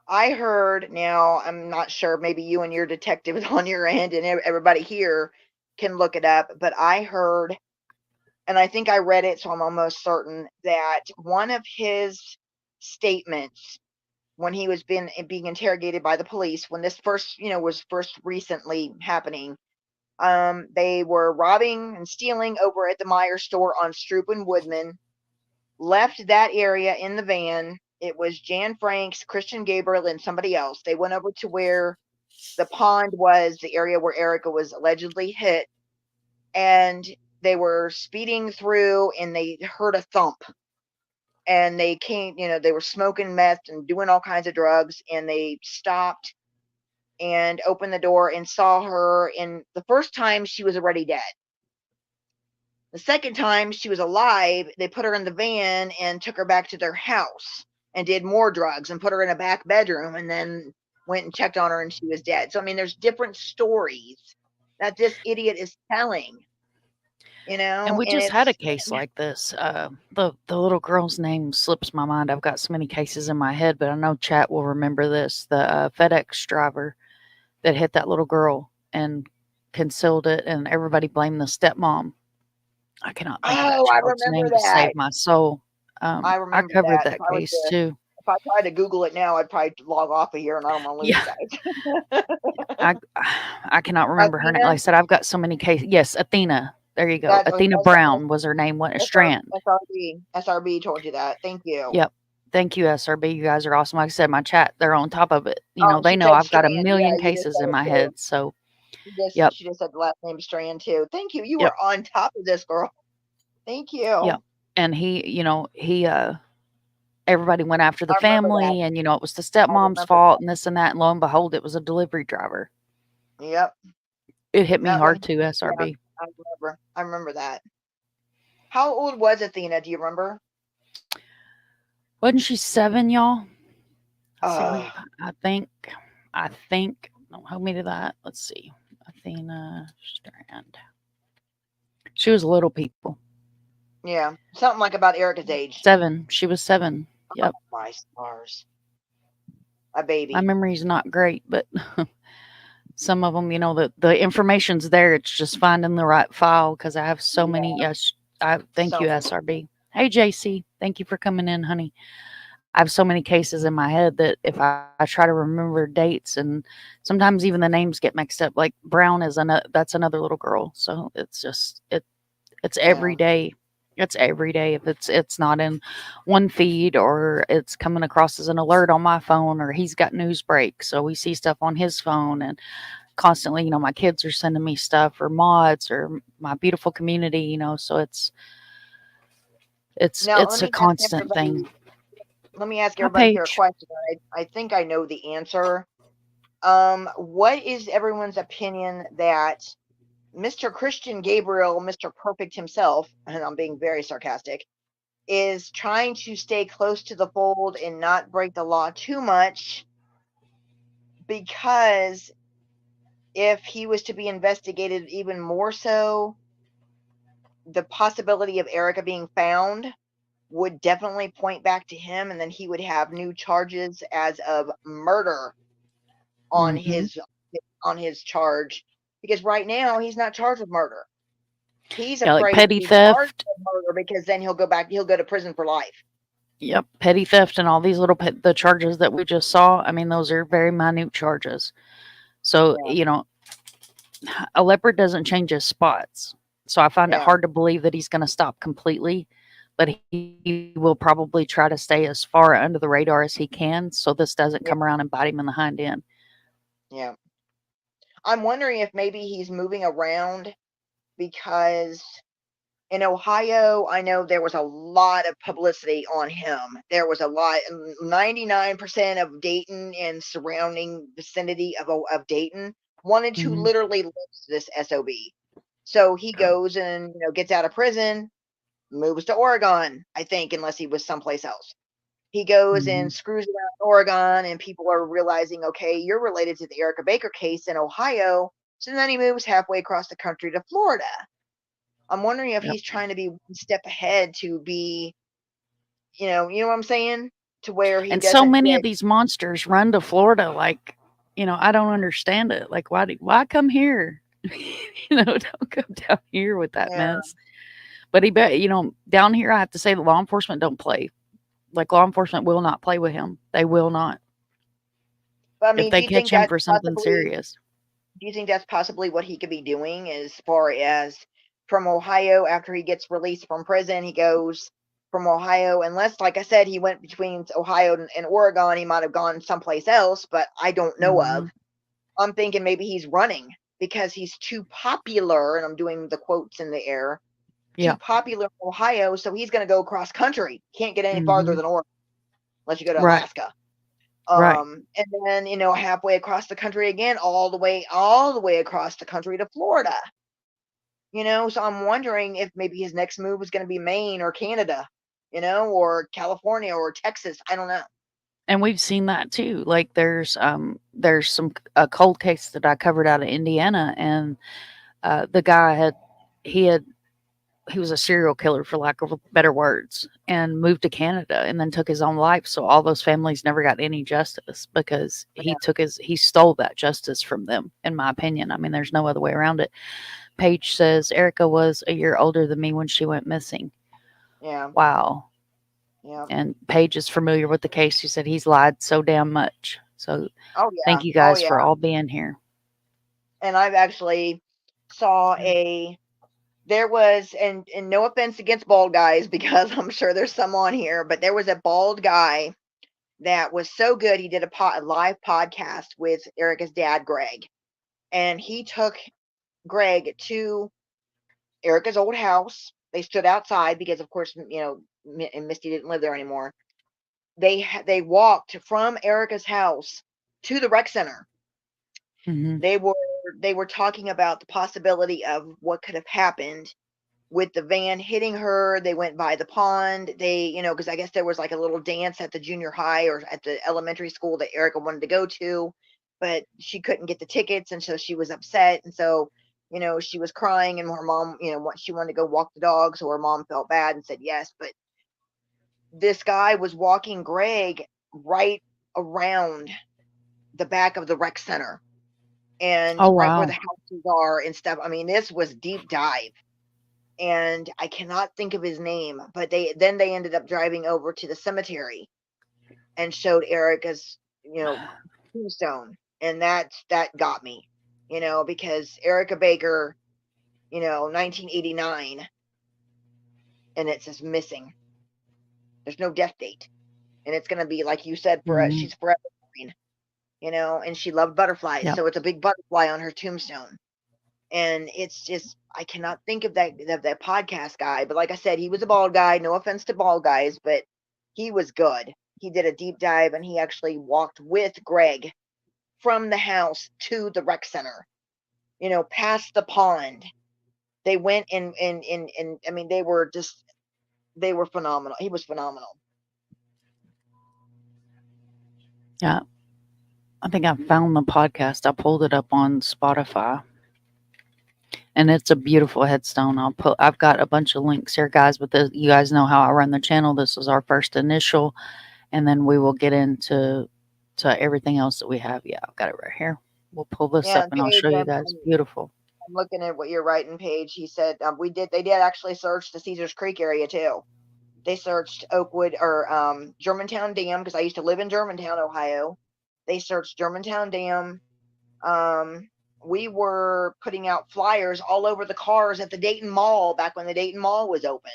I heard, now I'm not sure, maybe you and your detective is on your end and everybody here can look it up, but I heard and I think I read it, so I'm almost certain that one of his statements when he was being interrogated by the police, when this first, was first recently happening, they were robbing and stealing over at the Meyer store on Stroop and Woodman, left that area in the van. It was Jan Franks, Christian Gabriel, and somebody else. They went over to where the pond was, the area where Erica was allegedly hit, and they were speeding through and they heard a thump. And they came, they were smoking meth and doing all kinds of drugs, and they stopped and opened the door and saw her. And the first time she was already dead. The second time she was alive, they put her in the van and took her back to their house and did more drugs and put her in a back bedroom and then went and checked on her and she was dead. So, I mean, there's different stories that this idiot is telling,
And we
and
just had a
it's,
case like this. The little girl's name slips my mind. I've got so many cases in my head, but I know chat will remember this. The FedEx driver that hit that little girl and concealed it, and everybody blamed the stepmom. I cannot think of that
oh, I
child's
remember
name to
that.
save my soul.
I
I
remember
covered
that.
that case too.
If I tried to Google it now, I'd probably log off of here and I don't want to lose
Yeah,
you guys.
I I cannot remember her name. Like I
Athena?
said, I've got so many cases. Yes, Athena. There you go.
That's
Athena
okay.
Brown was her name. What a
SR,
Strand.
SRB told you that. Thank you.
Yep. Thank you, SRB. You guys are awesome. Like I said, my chat, they're on top of it.
Oh,
They
she
know
said
I've got a
Strand. Yeah,
million
you just
cases
said
in
it
my
too.
head. So,
She
yep,
just said the last name Strand too. Thank you. You
yep,
were on top of this, girl. Thank you.
yep. And everybody went after the
I remember that.
family, and it was the
I
stepmom's
remember
fault and this and that. And lo and behold, it was a delivery driver.
that. Yep.
It hit me
That was,
hard too,
yeah,
SRB.
I remember that. How old was Athena? Do you remember?
Wasn't she 7, y'all? Let's see.
Uh,
I think. Don't hold me to that. Let's see. Athena Strand. She was little people.
yeah. Something like about Erica's age.
7. She was 7. Yep.
Oh, my stars. A baby.
My memory's not great, but some of them, the information's there. It's just finding the right file because I have so many. Yes, I thank you,
So,
SRB. Hey, JC, thank you for coming in, honey. I have so many cases in my head that if I try to remember dates, and sometimes even the names get mixed up. Like Brown is that's another little girl. So it's just it's every
yeah.
day. It's every day. If it's not in one feed or it's coming across as an alert on my phone, or he's got news breaks, so we see stuff on his phone, and constantly, my kids are sending me stuff or mods or my beautiful community, so
Now,
it's a constant thing.
let me ask
Hi,
everybody here a
Paige.
question. I think I know the answer. What is everyone's opinion that Mr. Christian Gabriel, Mr. Perfect himself, and I'm being very sarcastic, is trying to stay close to the fold and not break the law too much, because if he was to be investigated even more so, the possibility of Erica being found would definitely point back to him, and then he would have new charges as of murder on
Mm-hmm.
his charge, because right now he's not charged with murder. He's
Yeah, like
afraid to
petty
be charged
theft.
with murder because then he'll go to prison for life.
Yep, petty theft and all these the charges that we just saw. I mean, those are very minute charges. So,
Yeah.
A leopard doesn't change his spots. So I find it
Yeah.
hard to believe that he's going to stop completely, but he will probably try to stay as far under the radar as he can, so this doesn't
Yeah.
come around and bite him in the hind end.
Yeah. I'm wondering if maybe he's moving around because in Ohio, I know there was a lot of publicity on him. There was a lot, 99% of Dayton and surrounding vicinity of Dayton wanted to
Mhm.
literally lynch this SOB. So he goes and gets out of prison, moves to Oregon, I think, unless he was someplace else. He goes and
Mhm.
screws around Oregon, and people are realizing, okay, you're related to the Erica Baker case in Ohio. So then he moves halfway across the country to Florida. I'm wondering if
Yep.
he's trying to be one step ahead to be, you know what I'm saying? To where he
And so
doesn't
many of
get,
these monsters run to Florida, like, I don't understand it. Like, why come here? Don't come down here with that
yeah,
mess. But he bet down here I have to say that law enforcement don't play. Like law enforcement will not play with him. They will not.
But I
If
mean,
they catch him for something serious.
do you think that's possibly what he could be doing as far as from Ohio after he gets released from prison? He goes from Ohio, unless, like I said, he went between Ohio and Oregon, he might have gone someplace else, but I don't know of.
Mhm.
I'm thinking maybe he's running because he's too popular, and I'm doing the quotes in the air, too
Yeah.
popular in Ohio, so he's going to go cross country. Can't get any farther
Mhm.
than Oregon unless you go to
Right.
Alaska.
Right.
And then, halfway across the country again, all the way across the country to Florida. So I'm wondering if maybe his next move is going to be Maine or Canada, or California or Texas. I don't know.
And we've seen that too. Like there's some a cold case that I covered out of Indiana, and the guy he had he was a serial killer for lack of better words, and moved to Canada and then took his own life. So all those families never got any justice because he stole that justice from them, in my opinion. I mean, there's no other way around it. Paige says Erica was a year older than me when she went missing.
Yeah.
Wow.
Yeah.
And Paige is familiar with the case. She said he's lied so damn much. So
Oh
thank
yeah.
you
Oh
guys for
yeah.
all being here.
And I've actually saw there was, and no offense against bald guys because I'm sure there's some on here, but there was a bald guy that was so good. He did a live podcast with Erica's dad, Greg, and he took Greg to Erica's old house. They stood outside because, of course, and Misty didn't live there anymore. They walked from Erica's house to the rec center.
Hmm.
They were talking about the possibility of what could have happened with the van hitting her. They went by the pond. Because I guess there was like a little dance at the junior high or at the elementary school that Erica wanted to go to, but she couldn't get the tickets, and so she was upset, and so she was crying, and her mom, she wanted to go walk the dog, so her mom felt bad and said yes. But this guy was walking Greg right around the back of the rec center and
Oh
right where the
wow.
houses are and stuff. I mean, this was deep dive, and I cannot think of his name, but they ended up driving over to the cemetery and showed Erica's, tombstone, and that got me, because Erica Baker, 1989, and it says missing. There's no death date, and it's gonna be like you said, for
Hmm.
she's forever green, and she loved butterflies,
Yeah.
so it's a big butterfly on her tombstone. And it's just, I cannot think of that podcast guy, but like I said, he was a bald guy. No offense to bald guys, but he was good. He did a deep dive, and he actually walked with Greg from the house to the rec center, past the pond. They went and I mean, they were phenomenal. He was phenomenal.
Yeah. I think I found the podcast. I pulled it up on Spotify. And it's a beautiful headstone. I've got a bunch of links here, guys, but you guys know how I run the channel. This is our first initial, and then we will get into everything else that we have. Yeah, I've got it right here. We'll pull this
Yeah,
up
and
and I'll
Paige,
show you guys. Beautiful.
I'm looking at what you're writing, Paige. He said they did actually search the Caesars Creek area too. They searched Oakwood or Germantown Dam, because I used to live in Germantown, Ohio. They searched Germantown Dam. Um, we were putting out flyers all over the cars at the Dayton Mall back when the Dayton Mall was open.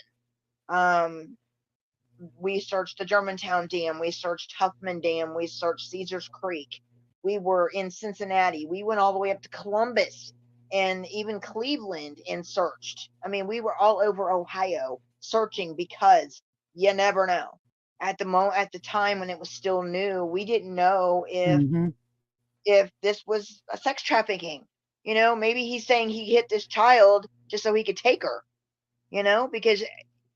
We searched the Germantown Dam. We searched Huffman Dam. We searched Caesars Creek. We were in Cincinnati. We went all the way up to Columbus and even Cleveland and searched. I mean, we were all over Ohio searching because you never know. At the time when it was still new, we didn't know
Hmm.
if this was a sex trafficking. Maybe he's saying he hit this child just so he could take her. Because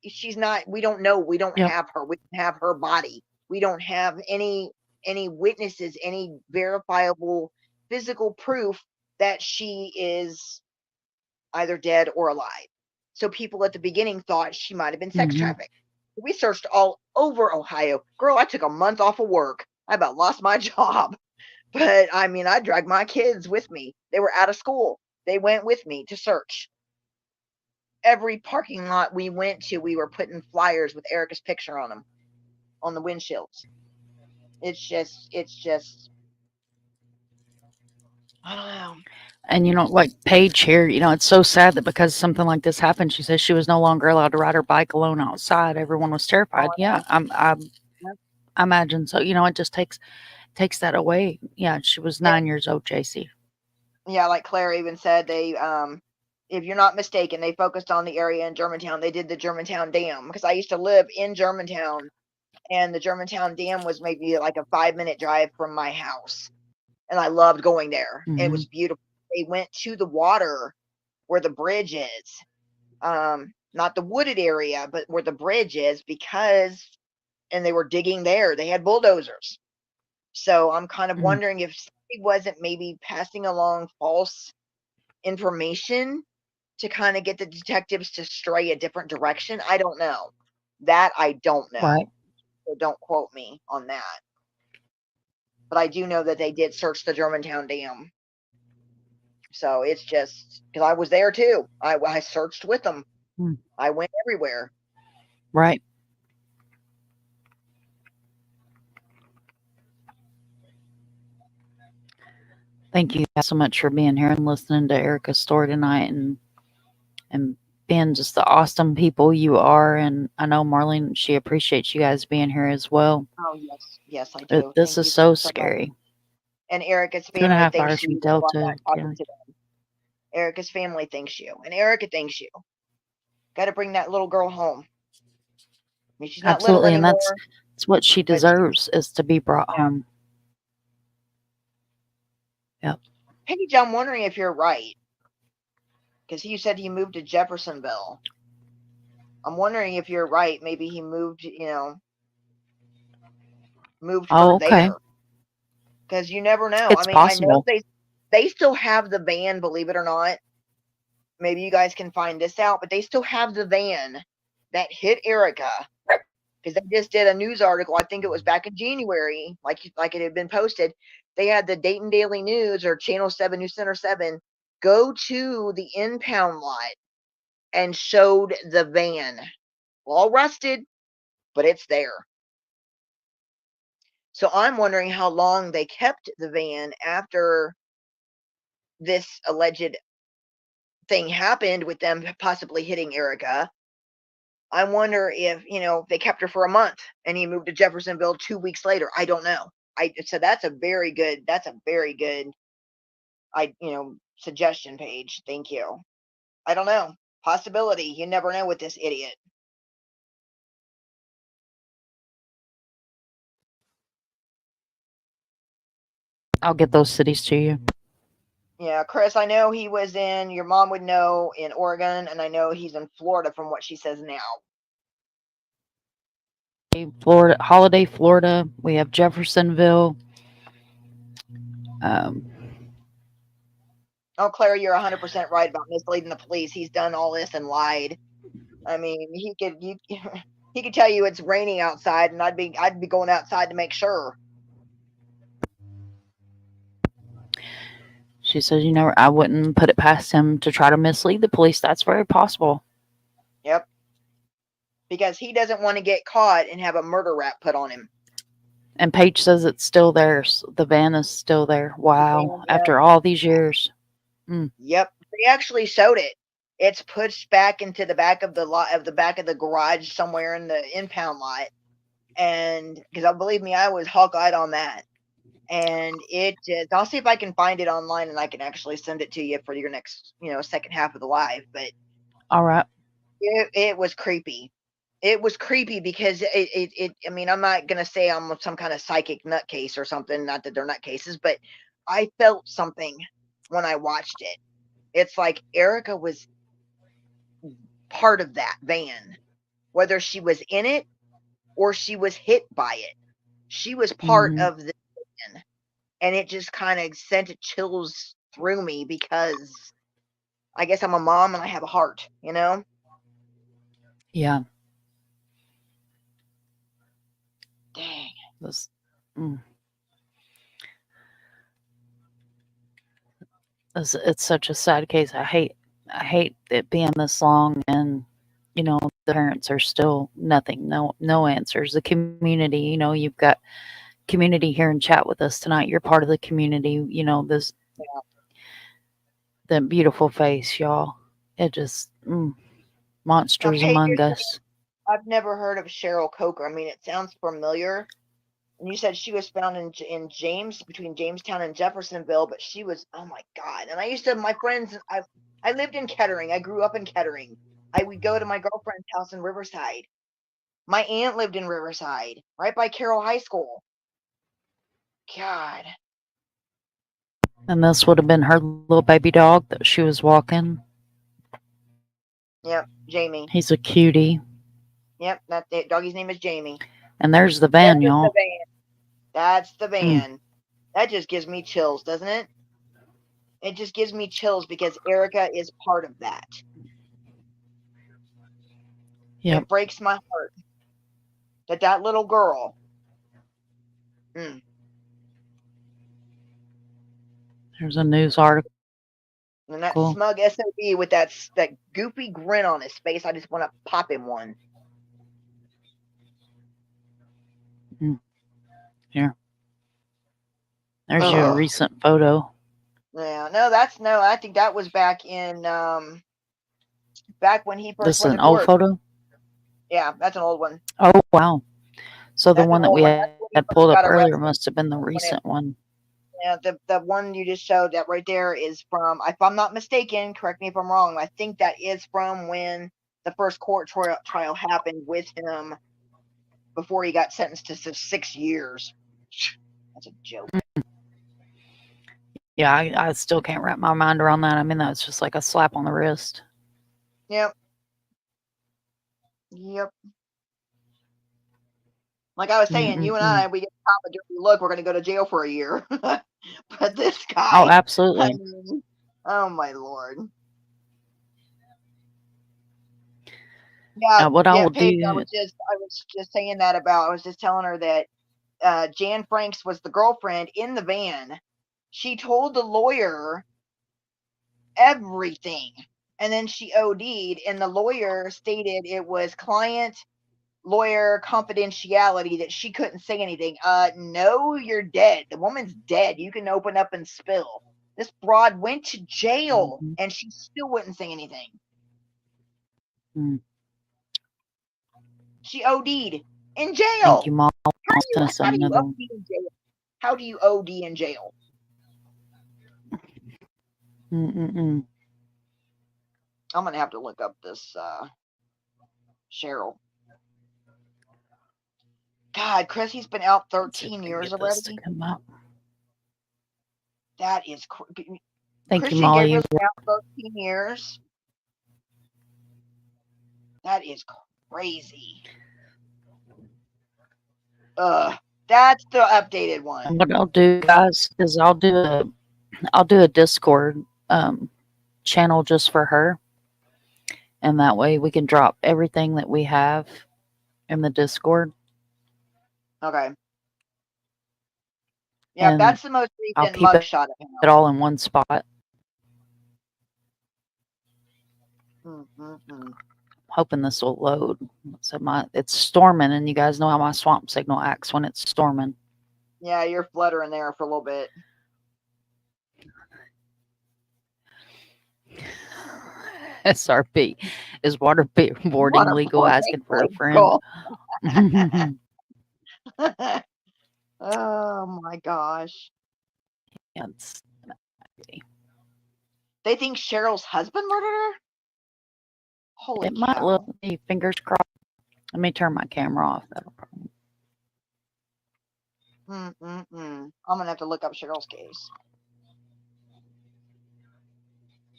she's not, we don't know, we don't
Yep.
have her, we don't have her body, we don't have any witnesses, any verifiable physical proof that she is either dead or alive. So people at the beginning thought she might have been sex
Hmm.
trafficked. We searched all over Ohio. Girl, I took a month off of work. I about lost my job. But I mean, I dragged my kids with me. They were out of school. They went with me to search. every parking lot we went to, we were putting flyers with Erica's picture on them, on the windshields. It's just, I don't know.
And like Paige here, it's so sad that because something like this happened, she says she was no longer allowed to ride her bike alone outside. Everyone was terrified.
Oh,
Yeah, I imagine so. It just takes that away. Yeah, she was 9 years old, JC.
Yeah, like Claire even said, they if you're not mistaken, they focused on the area in Germantown. They did the Germantown Dam, because I used to live in Germantown, and the Germantown Dam was maybe like a 5-minute drive from my house, and I loved going there.
Mm-hmm.
It was beautiful. They went to the water where the bridge is, not the wooded area, but where the bridge is, and they were digging there. They had bulldozers. So I'm kind of wondering if somebody wasn't maybe passing along false information to kind of get the detectives to stray a different direction. I don't know. That I don't know.
Right.
So don't quote me on that. But I do know that they did search the Germantown Dam. So it's just because I was there too. I searched with them. I went everywhere.
Right. Thank you guys so much for being here and listening to Erica's story tonight, and being just the awesome people you are. And I know Marlene, she appreciates you guys being here as well.
Oh yes, I do.
This is so scary.
And Erica's
2.5
family
hours
thanks
from
you.
Delta. Yeah.
Erica's family thanks you, and Erica thanks you. Got to bring that little girl home. I mean, she's not
Absolutely,
little anymore.
and that's what she deserves, is to be brought home. Yep.
Paige, I'm wondering if you're right, because you said he moved to Jeffersonville. I'm wondering if you're right. Maybe he moved, moved her there. Because you never know.
It's possible.
I know they still have the van, believe it or not. Maybe you guys can find this out, but they still have the van that hit Erica, because they just did a news article. I think it was back in January, like it had been posted. They had the Dayton Daily News or Channel 7, News Center 7, go to the impound lot and showed the van. All rusted, but it's there. So I'm wondering how long they kept the van after this alleged thing happened with them possibly hitting Erica. I wonder if, they kept her for a month and he moved to Jeffersonville 2 weeks later. I don't know. So that's a very good suggestion, Paige. Thank you. I don't know. Possibility. You never know with this idiot.
I'll get those cities to you.
Yeah, Chris, I know he was your mom would know, in Oregon, and I know he's in Florida from what she says now.
Florida, Holiday, Florida. We have Jeffersonville.
Oh, Claire, you're 100% right about misleading the police. He's done all this and lied. I mean, he could tell you it's raining outside, and I'd be going outside to make sure.
She says, I wouldn't put it past him to try to mislead the police. That's very possible.
Yep. Because he doesn't want to get caught and have a murder rap put on him.
And Paige says it's still there. The van is still there. Wow. After all these years.
Yep. They actually showed it. It's pushed back into the back of the back of the garage somewhere in the impound lot. And because believe me, I was hawk-eyed on that. And I'll see if I can find it online and I can actually send it to you for your next, second half of the live. But
all right.
It was creepy. It was creepy because I mean, I'm not going to say I'm some kind of psychic nutcase or something. Not that they're nutcases, but I felt something when I watched it. It's like Erica was part of that van, whether she was in it or she was hit by it. She was part of the van, and it just kind of sent chills through me because I guess I'm a mom and I have a heart,
Yeah.
Dang.
It's such a sad case. I I hate it being this long, and the parents are still nothing, no answers. The community, you've got community here and chat with us tonight. You're part of the community. This the beautiful face, y'all. It just monsters
Okay,
among us.
I've never heard of Cheryl Coker. I mean, it sounds familiar. And you said she was found in between Jamestown and Jeffersonville, but she was, oh my God. And I used to, my friends, I lived in Kettering. I grew up in Kettering. I would go to my girlfriend's house in Riverside. My aunt lived in Riverside, right by Carroll High School. God.
And this would have been her little baby dog that she was walking.
Yep, Jamie.
He's a cutie.
Yep, that doggy's name is Jamie.
And there's the van,
That's
y'all.
the van. That's the van. That just gives me chills, doesn't it? It just gives me chills because Erica is part of that.
Yep.
It breaks my heart that little girl.
There's a news article.
And that smug SOB with that goofy grin on his face, I just want to pop him one.
Here. There's your recent photo.
Yeah, I think that was back in back when he first
This is
went
an
to court.
old photo?
Yeah, that's an old one.
Oh, wow. So the one that we had pulled up earlier
arrested.
must have been the recent one.
Yeah, the one you just showed, that right there, is from, if I'm not mistaken, correct me if I'm wrong, I think that is from when the first court trial happened with him before he got sentenced to 6 years. That's a joke.
Yeah, I still can't wrap my mind around that. I mean, that's just like a slap on the wrist.
Yep. Like I was saying, you and I, we get a dirty look, we're going to go to jail for a year. But this guy.
Oh, absolutely.
I mean, oh my Lord. Yeah,
what I will
Paige,
do.
I was just saying that about. I was just telling her that Jan Franks was the girlfriend in the van. She told the lawyer everything, and then she OD'd, and the lawyer stated it was client lawyer confidentiality, that she couldn't say anything. No, you're dead. The woman's dead. You can open up and spill. This broad went to jail, and she still wouldn't say anything. She OD'd in jail.
Thank you, Mom.
How do you OD in jail? How do you OD in jail? I'm gonna have to look up this Cheryl. God, Chris, he's been out 13 years already. That is
Thank
Christian
you, Molly.
Gabriel's been out 13 years. That is crazy. That's the updated one.
What I'll do, guys, is I'll do a Discord channel just for her, and that way we can drop everything that we have in the Discord.
Okay. Yeah,
and
that's the most recent mugshot of him.
It all in one spot. Hoping this will load. So it's storming, and you guys know how my swamp signal acts when it's storming.
Yeah, you're fluttering there for a little bit.
SRP, is waterboarding legal? Asking for a friend.
Oh my gosh.
Yeah,
they think Cheryl's husband murdered her? Holy
cow. Might look, fingers crossed. Let me turn my camera off. That'll probably.
I'm gonna have to look up Cheryl's case.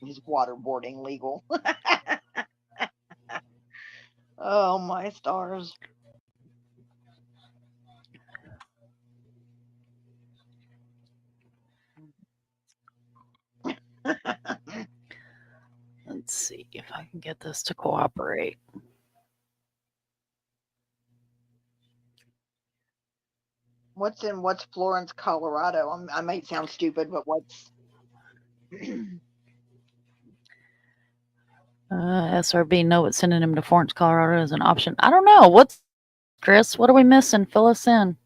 Is waterboarding legal? Oh my stars.
Let's see if I can get this to cooperate.
What's Florence, Colorado? I might sound stupid, but what's
SRB, no, but sending him to Florence, Colorado is an option. I don't know. What's Chris? What are we missing? Fill us in.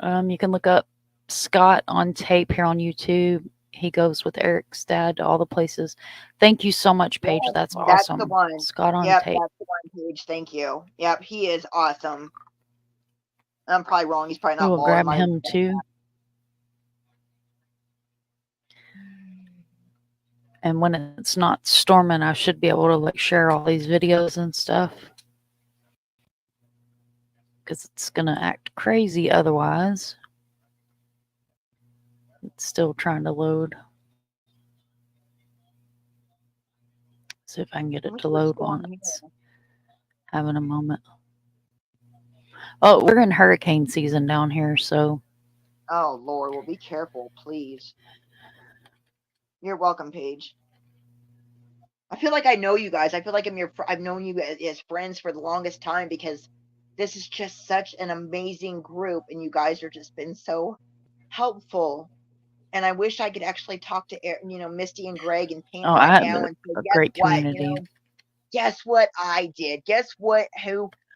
You can look up Scott on tape here on YouTube. He goes with Eric's dad to all the places. Thank you so much, Paige.
Yes,
That's
that's
awesome.
the one.
Scott on
Yep,
tape.
that's the one, Paige. Thank you. Yep, he is awesome. I'm probably wrong. He's probably
We
not
will
bald.
grab him too. And when it's not storming, I should be able to like share all these videos and stuff. Because it's going to act crazy otherwise. It's still trying to load. See if I can get it to load while it's having a moment. Oh, we're in hurricane season down here, so.
Oh, Lord. Well, be careful, please. You're welcome, Paige. I feel like I know you guys. I feel like I've known you as friends for the longest time because this is just such an amazing group, and you guys are just been so helpful. And I wish I could actually talk to Misty and Greg and Pam
I
right
have
now and say,
a
guess
great
what?
community.
Guess what I did? Guess what?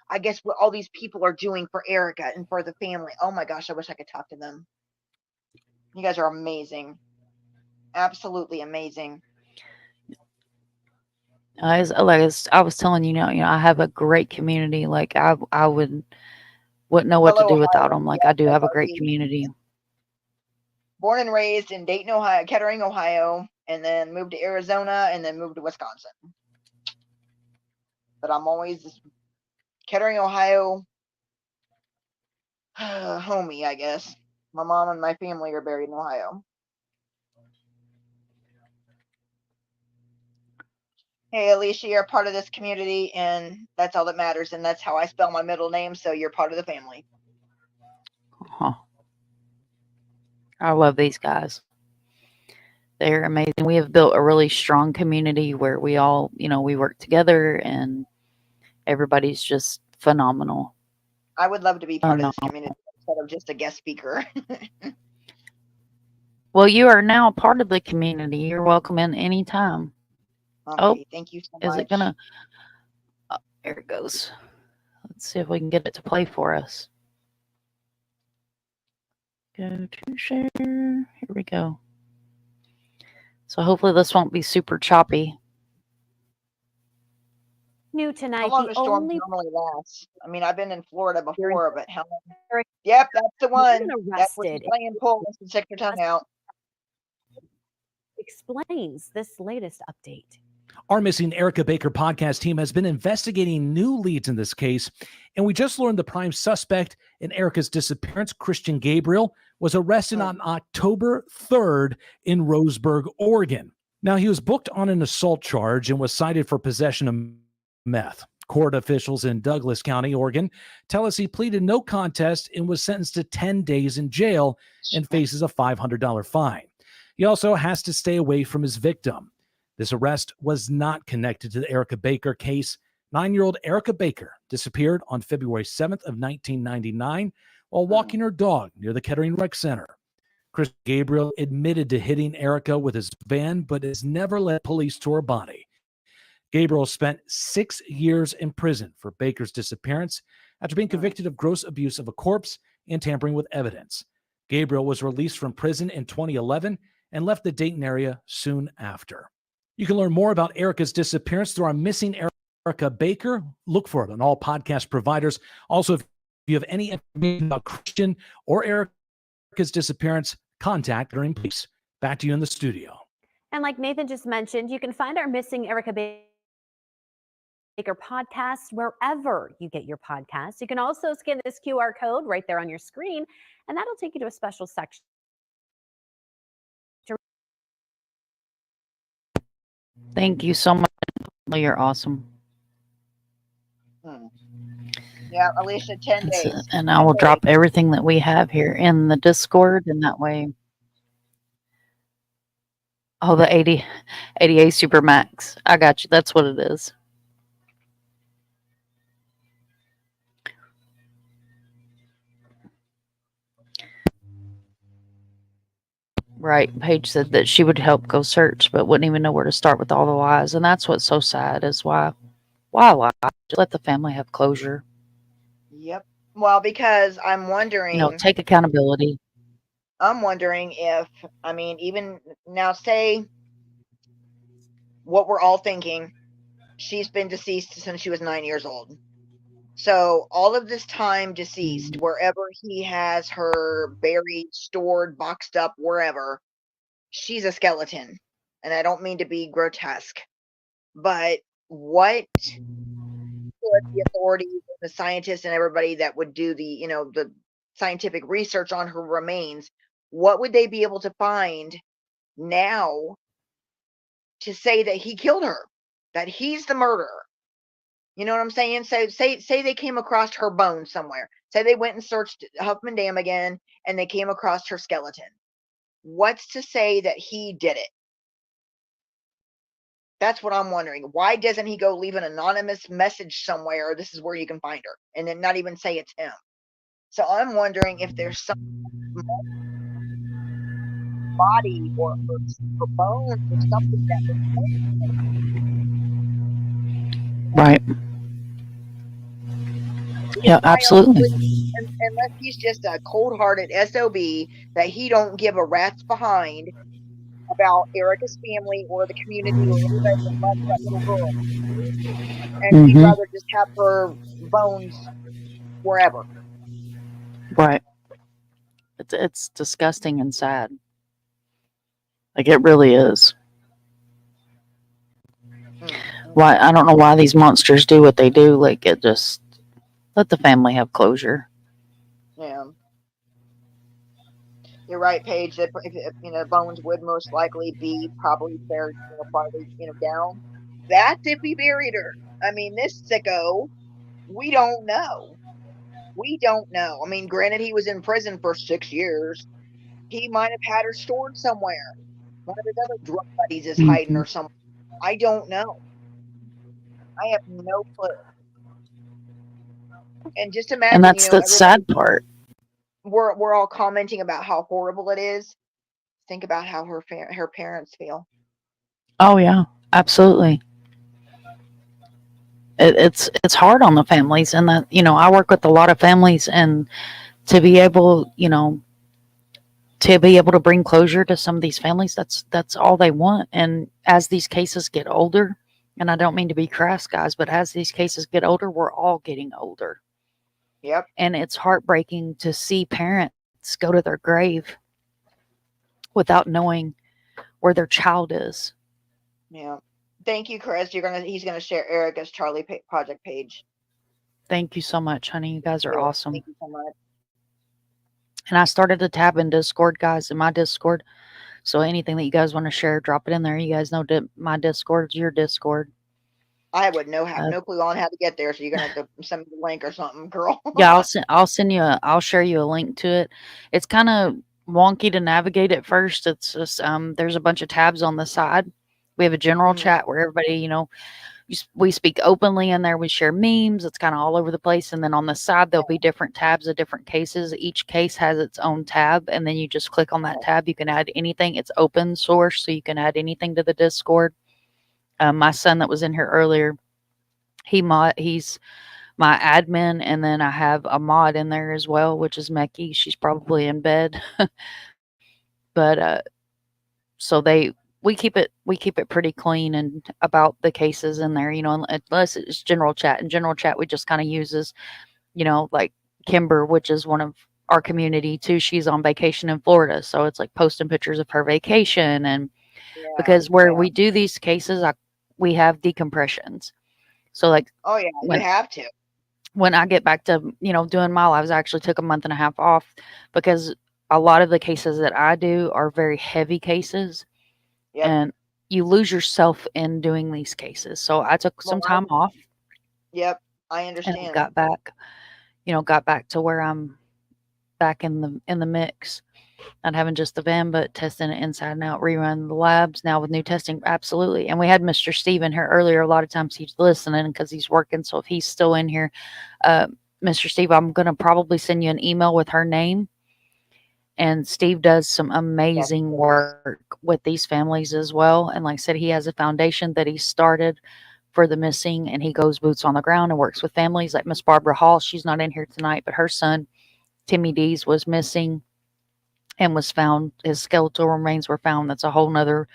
I guess what all these people are doing for Erica and for the family. Oh my gosh, I wish I could talk to them. You guys are amazing. Absolutely amazing.
As I was telling you, I have a great community. Like I wouldn't know what to
Hello,
do without
Ohio.
them. Like
Yes,
I do have a great
SRB.
community.
Born and raised in Dayton, Ohio, Kettering, Ohio, and then moved to Arizona, and then moved to Wisconsin. But I'm always Kettering, Ohio, homie, I guess. My mom and my family are buried in Ohio. Hey, Alicia, you're a part of this community, and that's all that matters. And that's how I spell my middle name, so you're part of the family.
Huh. I love these guys. They're amazing. We have built a really strong community where we all, we work together and everybody's just phenomenal.
I would love to be part of this community instead of just a guest speaker.
Well, you are now part of the community. You're welcome in anytime.
Okay, thank you so much.
Is it gonna? Oh, there it goes. Let's see if we can get it to play for us. Go to share. Here we go. So hopefully this won't be super choppy.
New tonight.
How long do storms normally last? I mean, I've been in Florida before, but how long? Yep, that's the one. That's what she's playing Pull and stick your tongue out.
Explains this latest update.
Our Missing Erica Baker podcast team has been investigating new leads in this case, and we just learned the prime suspect in Erica's disappearance, Christian Gabriel, was arrested on October 3rd in Roseburg, Oregon. Now, he was booked on an assault charge and was cited for possession of meth. Court officials in Douglas County, Oregon, tell us he pleaded no contest and was sentenced to 10 days in jail and faces a $500 fine. He also has to stay away from his victim. This arrest was not connected to the Erica Baker case. 9-year-old Erica Baker disappeared on February 7th of 1999 while walking her dog near the Kettering Rec Center. Chris Gabriel admitted to hitting Erica with his van, but has never led police to her body. Gabriel spent 6 years in prison for Baker's disappearance after being convicted of gross abuse of a corpse and tampering with evidence. Gabriel was released from prison in 2011 and left the Dayton area soon after. You can learn more about Erica's disappearance through our Missing Erica Baker. Look for it on all podcast providers. Also, if you have any information about Christian or Erica's disappearance, contact Kettering Police. Back to you in the studio.
And like Nathan just mentioned, you can find our Missing Erica Baker podcast wherever you get your podcasts. You can also scan this QR code right there on your screen, and that'll take you to a special section.
Thank you so much. You're awesome.
Yeah, Alicia, 10 days.
And I will drop everything that we have here in the Discord, and that way. Oh, the 80A Super Max. I got you. That's what it is. Right. Paige said that she would help go search, but wouldn't even know where to start with all the lies. And that's what's so sad is why lie? Just let the family have closure.
Yep. Well, because
Take accountability.
I'm wondering if, I mean, even now, say what we're all thinking, she's been deceased since she was 9 years old. So all of this time deceased, wherever he has her buried, stored, boxed up, wherever, she's a skeleton. And I don't mean to be grotesque, but what would the authorities, the scientists, and everybody that would do the scientific research on her remains, what would they be able to find now to say that he killed her, that he's the murderer? You know what I'm saying? So say they came across her bones somewhere. Say they went and searched Huffman Dam again and they came across her skeleton. What's to say that he did it? That's what I'm wondering. Why doesn't he go leave an anonymous message somewhere? This is where you can find her, and then not even say it's him. So I'm wondering if there's some body or bones or something that was
Right. Yeah, absolutely.
Unless he's just a cold-hearted SOB that he don't give a rat's behind about Erica's family or the community or anybody that loves that little girl. And he'd rather just have her bones wherever.
Right. It's disgusting and sad. Like it really is. Why I don't know why these monsters do what they do. Like it just let the family have closure.
Yeah. You're right, Paige. That if bones would most likely be probably buried, farther, down. That's if he buried her. I mean, this sicko, we don't know. We don't know. I mean, granted, he was in prison for 6 years. He might have had her stored somewhere. One of his other drug buddies is hiding or something. I don't know. I have no clue. And just imagine,
And that's the sad part.
We're all commenting about how horrible it is. Think about how her parents feel.
Oh yeah, absolutely. It's hard on the families, and that I work with a lot of families, and to be able to bring closure to some of these families, that's all they want. And as these cases get older, and I don't mean to be crass, guys, but as these cases get older, we're all getting older.
Yep.
And it's heartbreaking to see parents go to their grave without knowing where their child is.
Yeah. Thank you, Chris. He's gonna share Erica's Charlie project page.
Thank you so much, honey. You guys are awesome.
Thank you so much.
And I started a tab in Discord, guys, in my Discord. So anything that you guys want to share, drop it in there. You guys know my Discord is your Discord.
I would have no clue on how to get there, so you're gonna have to send me the link or something, girl.
Yeah, I'll share you a link to it. It's kind of wonky to navigate at first. It's just there's a bunch of tabs on the side. We have a general chat where everybody, we speak openly in there. We share memes. It's kind of all over the place. And then on the side, there'll be different tabs of different cases. Each case has its own tab. And then you just click on that tab. You can add anything. It's open source, so you can add anything to the Discord. My son that was in here earlier, he's my admin. And then I have a mod in there as well, which is Mecky. She's probably in bed. But so we keep it pretty clean and about the cases in there, unless it's general chat. And general chat we just kind of uses, like Kimber, which is one of our community too. She's on vacation in Florida, so it's like posting pictures of her vacation. And because where we do these cases, we have decompressions. So like,
oh yeah, you have to.
When I get back to doing my lives, I actually took a month and a half off because a lot of the cases that I do are very heavy cases. Yep. And you lose yourself in doing these cases. So I took some time off.
Yep, I understand.
And got back to where I'm back in the mix. Not having just the van, but testing it inside and out, rerun the labs now with new testing. Absolutely. And we had Mr. Steve in here earlier. A lot of times he's listening because he's working. So if he's still in here, Mr. Steve, I'm going to probably send you an email with her name. And Steve does some
Yes,
amazing
it is.
work with these families as well. And like I said, he has a foundation that he started for the missing, and he goes boots on the ground and works with families like Miss Barbara Hall. She's not in here tonight, but her son, Timmy Dees, was missing and was found. His skeletal remains were found. That's a whole nother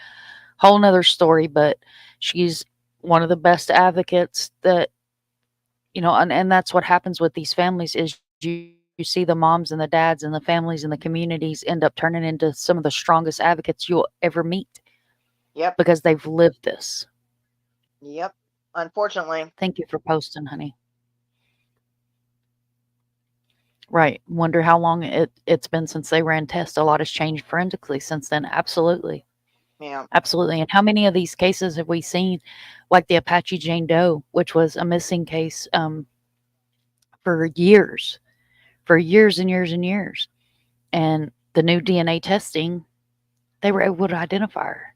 story, but she's one of the best advocates that, and that's what happens with these families is you see the moms and the dads and the families and the communities end up turning into some of the strongest advocates you'll ever meet
Yep.
because they've lived this.
Yep. Unfortunately.
Thank you for posting, honey. Right. Wonder how long it's been since they ran tests. A lot has changed forensically since then. Absolutely.
Yeah.
Absolutely. And how many of these cases have we seen, like the Apache Jane Doe, which was a missing case for years and years and years. And the new DNA testing, they were able to identify her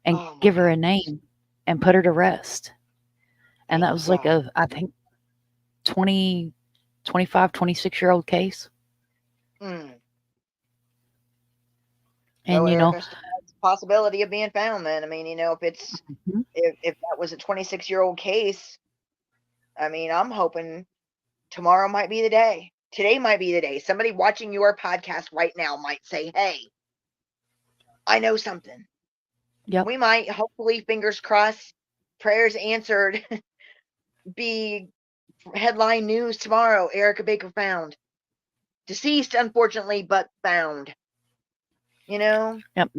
and
Oh
give
my
her a
God.
name and put her to rest. And that
Thank
was like
God.
I think 20, 25, 26-year-old case.
Mm. So
And,
Erica still has the possibility of being found then. I mean, if it's
mhm.
if that was a 26-year-old case, I mean, I'm hoping tomorrow might be the day. Today might be the day. Somebody watching your podcast right now might say, "Hey, I know something."
Yep.
We might, hopefully, fingers crossed, prayers answered, be headline news tomorrow. Erica Baker found. Deceased, unfortunately, but found.
Yep.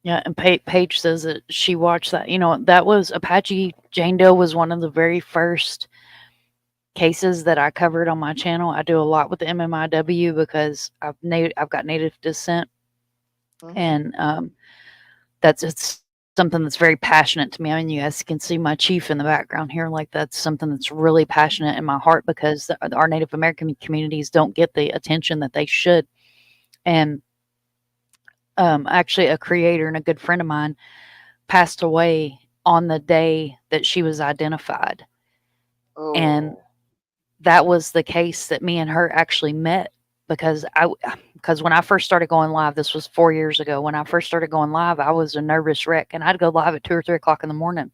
Yeah, and Paige says that she watched that. That was Apache Jane Doe was one of the very first cases that I covered on my channel. I do a lot with the MMIW because I've got native descent,
Mhm.
and it's something that's very passionate to me. I mean, you guys can see my chief in the background here. Like that's something that's really passionate in my heart because our Native American communities don't get the attention that they should. And actually, a creator and a good friend of mine passed away on the day that she was identified. And
Oh.
that was the case that me and her actually met because when I first started going live, this was 4 years ago. When I first started going live, I was a nervous wreck and I'd go live at 2 or 3 o'clock in the morning.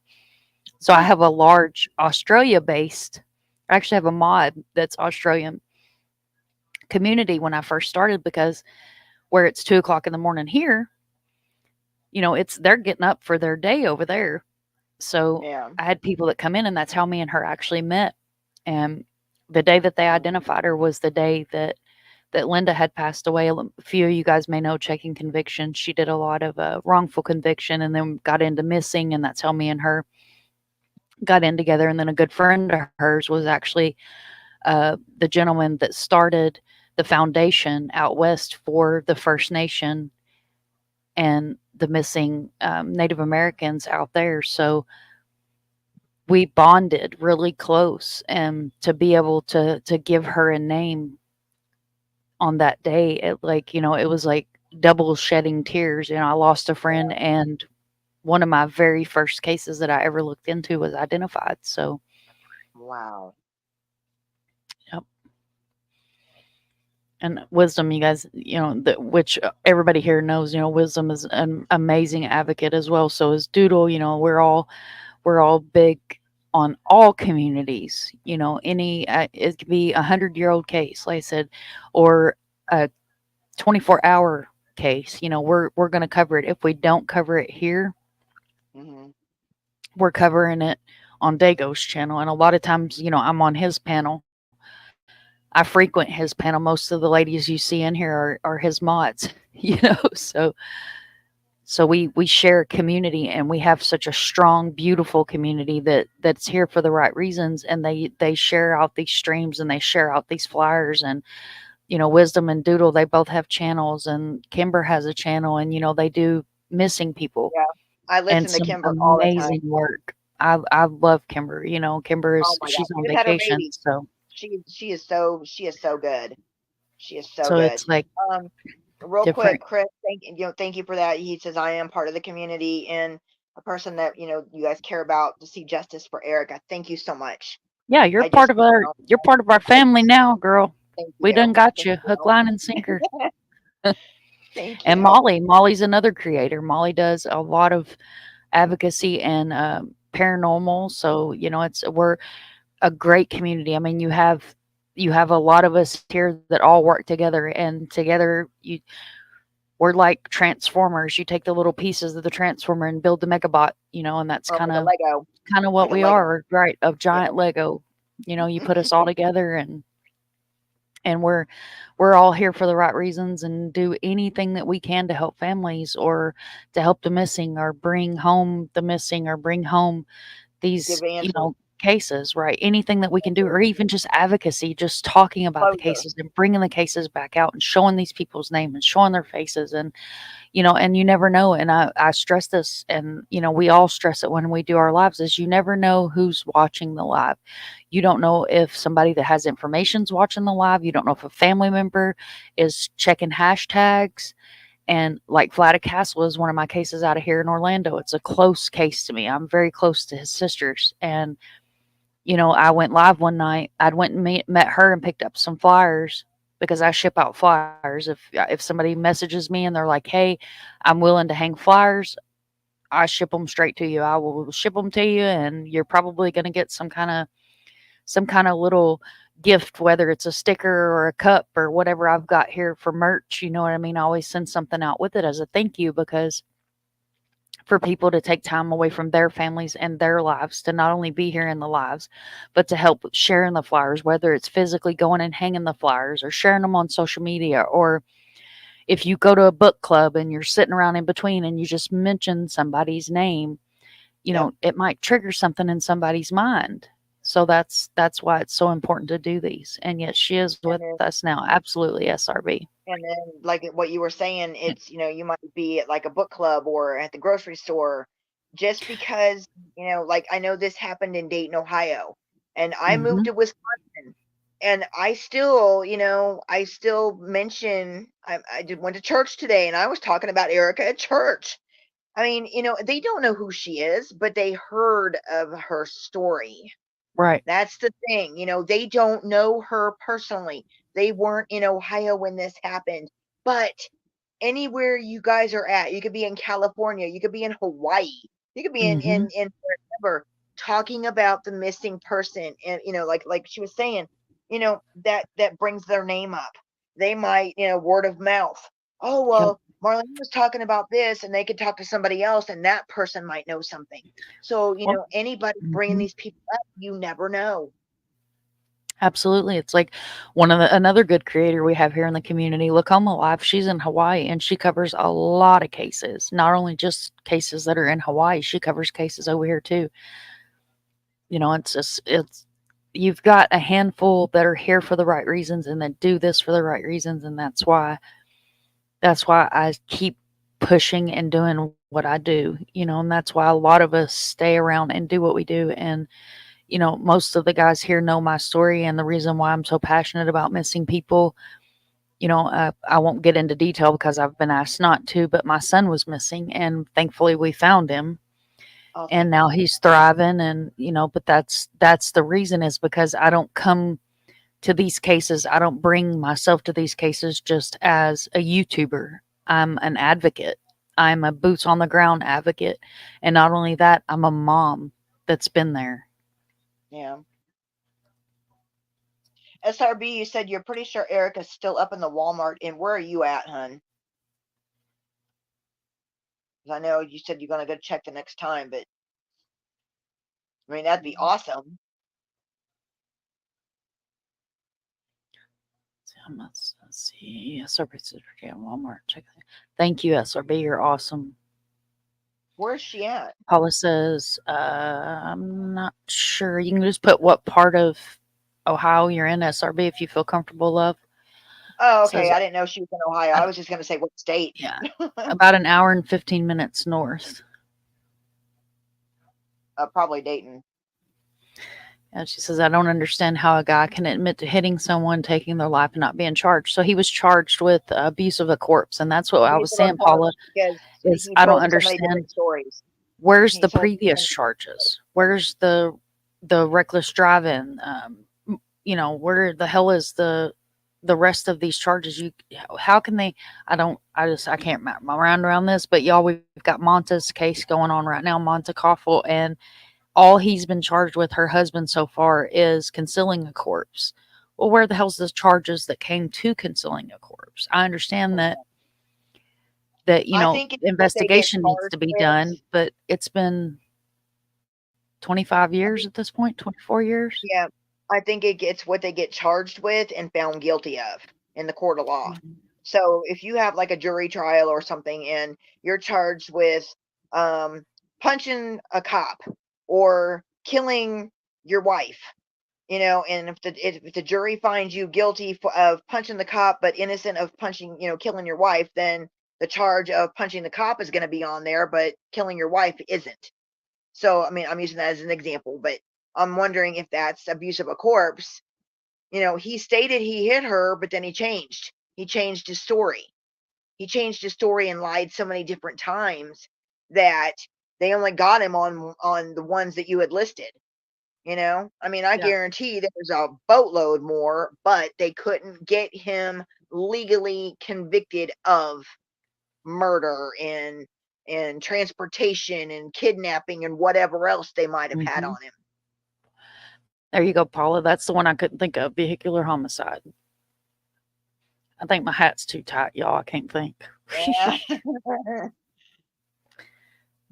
So I have a large Australia based, I actually have a mod that's Australian community when I first started because where it's 2 o'clock in the morning here, they're getting up for their day over there. So
Yeah.
I had people that come in, and that's how me and her actually met. And the day that they identified her was the day that Linda had passed away. A few of you guys may know Checking Conviction. She did a lot of wrongful conviction and then got into missing, and that's how me and her got in together. And then a good friend of hers was actually the gentleman that started the foundation out west for the First Nation and the missing Native Americans out there. So we bonded really close, and to be able to give her a name on that day, it was like double shedding tears. I lost a friend, and one of my very first cases that I ever looked into was identified. So
Wow.
yep. And Wisdom, you guys, which everybody here knows, Wisdom is an amazing advocate as well. So is Doodle. We're all big on all communities. Any it could be 100-year-old case, like I said, or a 24-hour case. We're going to cover it. If we don't cover it here,
Hmm.
we're covering it on Dago's channel. And a lot of times, I'm on his panel. I frequent his panel. Most of the ladies you see in here are his mods, so we share a community, and we have such a strong, beautiful community that's here for the right reasons, and they share out these streams and they share out these flyers. And Wisdom and Doodle, they both have channels, and Kimber has a channel, and they do missing people
Yeah. I
and
listen to
some
Kimber all the time.
amazing work. I love Kimber. Kimber
Oh
is
my
she's
God.
on
We just had her
vacation,
baby.
so
She is so good. She is so
so
good.
it's like
Real quick,
different.
Chris, thank you for that. He says I am part of the community and a person that you guys care about to see justice for Erica. Thank you so much.
Yeah,
I just
you're part of our family now, girl.
thank
We done
you.
got
Thank
you hook,
you.
line, and sinker.
Thank
And
you.
Molly's another creator. Molly does a lot of advocacy and paranormal. So we're a great community. I mean, you have a lot of us here that all work together, and together we're like transformers. You take the little pieces of the transformer and build the megabot, and that's
Or
kind
like a
of
Lego,
what
like a
we
Lego.
are, right? Of
Yeah.
giant Lego. You put us all together, and we're all here for the right reasons, and do anything that we can to help families, or to help the missing, or bring home the missing, or bring home these,
Give answers.
cases, right? Anything that we can do, or even just advocacy, just talking about the
Closure.
cases and bringing the cases back out and showing these people's name and showing their faces. And you never know. And I stress this, and, we all stress it when we do our lives, is you never know who's watching the live. You don't know if somebody that has information's watching the live. You don't know if a family member is checking hashtags. And like Vlada Castle is one of my cases out of here in Orlando. It's a close case to me. I'm very close to his sisters. And, I went live one night. I'd went and met her and picked up some flyers, because I ship out flyers. If somebody messages me and they're like, "Hey, I'm willing to hang flyers," I ship them straight to you. I will ship them to you, and you're probably going to get some kind of little gift, whether it's a sticker or a cup or whatever I've got here for merch. You know what I mean? I always send something out with it as a thank you, because for people to take time away from their families and their lives to not only be here in the lives, but to help sharing the flyers, whether it's physically going and hanging the flyers, or sharing them on social media, or if you go to a book club and you're sitting around in between and you just mention somebody's name,
Yep.
it might trigger something in somebody's mind. So that's why it's so important to do these. And yet she is with
And
us now. Absolutely, SRB.
And then, like what you were saying, it's, you might be at like a book club or at the grocery store, just because, like I know this happened in Dayton, Ohio, and I moved
Hmm.
to Wisconsin, and I still mention, went to church today, and I was talking about Erica at church. I mean, they don't know who she is, but they heard of her story.
Right.
That's the thing. They don't know her personally. They weren't in Ohio when this happened. But anywhere you guys are at, you could be in California, you could be in Hawaii, you could be in
Hmm.
in, in wherever, talking about the missing person, and like she was saying, that brings their name up. They might, word of mouth. Oh,
Yep.
well, Marlene was talking about this, and they could talk to somebody else, and that person might know something. So,
Well,
anybody bringing
mhm.
these people up, you never know.
Absolutely. It's like another good creator we have here in the community, Lacoma Live. She's in Hawaii, and she covers a lot of cases, not only just cases that are in Hawaii. She covers cases over here too. It's you've got a handful that are here for the right reasons and that do this for the right reasons, and that's why I keep pushing and doing what I do. And that's why a lot of us stay around and do what we do. And most of the guys here know my story and the reason why I'm so passionate about missing people. I won't get into detail because I've been asked not to, but my son was missing, and thankfully we found him,
Oh,
and
thank
now
God.
he's thriving. And but that's the reason, is because I don't come to these cases. I don't bring myself to these cases just as a YouTuber. I'm an advocate. I'm a boots on the ground advocate. And not only that, I'm a mom that's been there.
Yeah. SRB, you said you're pretty sure Erica's still up in the Walmart. And where are you at, hun? 'Cause I know you said you're gonna go check the next time, but I mean that'd be awesome.
Let's see. SRB certificate Walmart. Check that. Thank you, SRB. You're awesome.
Where's she at?
Paula says, I'm not sure. You can just put what part of Ohio you're in, SRB, if you feel comfortable, love.
Oh, okay.
Says,
I didn't know she was in Ohio. I was just gonna say what state.
yeah, about an hour and 15 minutes north.
Probably Dayton.
And she says, I don't understand how a guy can admit to hitting someone, taking their life, and not being charged. So he was charged with abuse of a corpse. And that's what I was
Abuse of a
saying, Paula,
corpse, because
is
he
I don't
told so many
understand.
different stories.
Where's
He
the
told so
previous
many
charges? Where's the reckless driving? Where the hell is the the rest of these charges, how can they? I can't wrap my mind around this. But y'all, we've got Monta's case going on right now, Monta Koffel, and all he's been charged with, her husband, so far is concealing a corpse. Well, where the hell's the charges that came to concealing a corpse? I understand that
I think it's what they get
investigation needs
charged
to be
with.
done, but it's been 25 years at this point, 24 years.
Yeah, I think it's what they get charged with and found guilty of in the court of law. So if you have like a jury trial or something and you're charged with punching a cop or killing your wife, you know, and if the jury finds you guilty of punching the cop but innocent of punching, you know, killing your wife, then the charge of punching the cop is going to be on there, but killing your wife isn't. So I mean, I'm using that as an example, but I'm wondering if that's abuse of a corpse. You know, he stated he hit her, but then he changed. He changed his story. He changed his story and lied so many different times that they only got him on the ones that you had listed. You know, I mean, I
Yeah.
guarantee there's a boatload more, but they couldn't get him legally convicted of murder and transportation and kidnapping and whatever else they might have had on him.
There you go, Paula. That's the one I couldn't think of. Vehicular homicide. I think my hat's too tight, y'all. I can't think.
Yeah.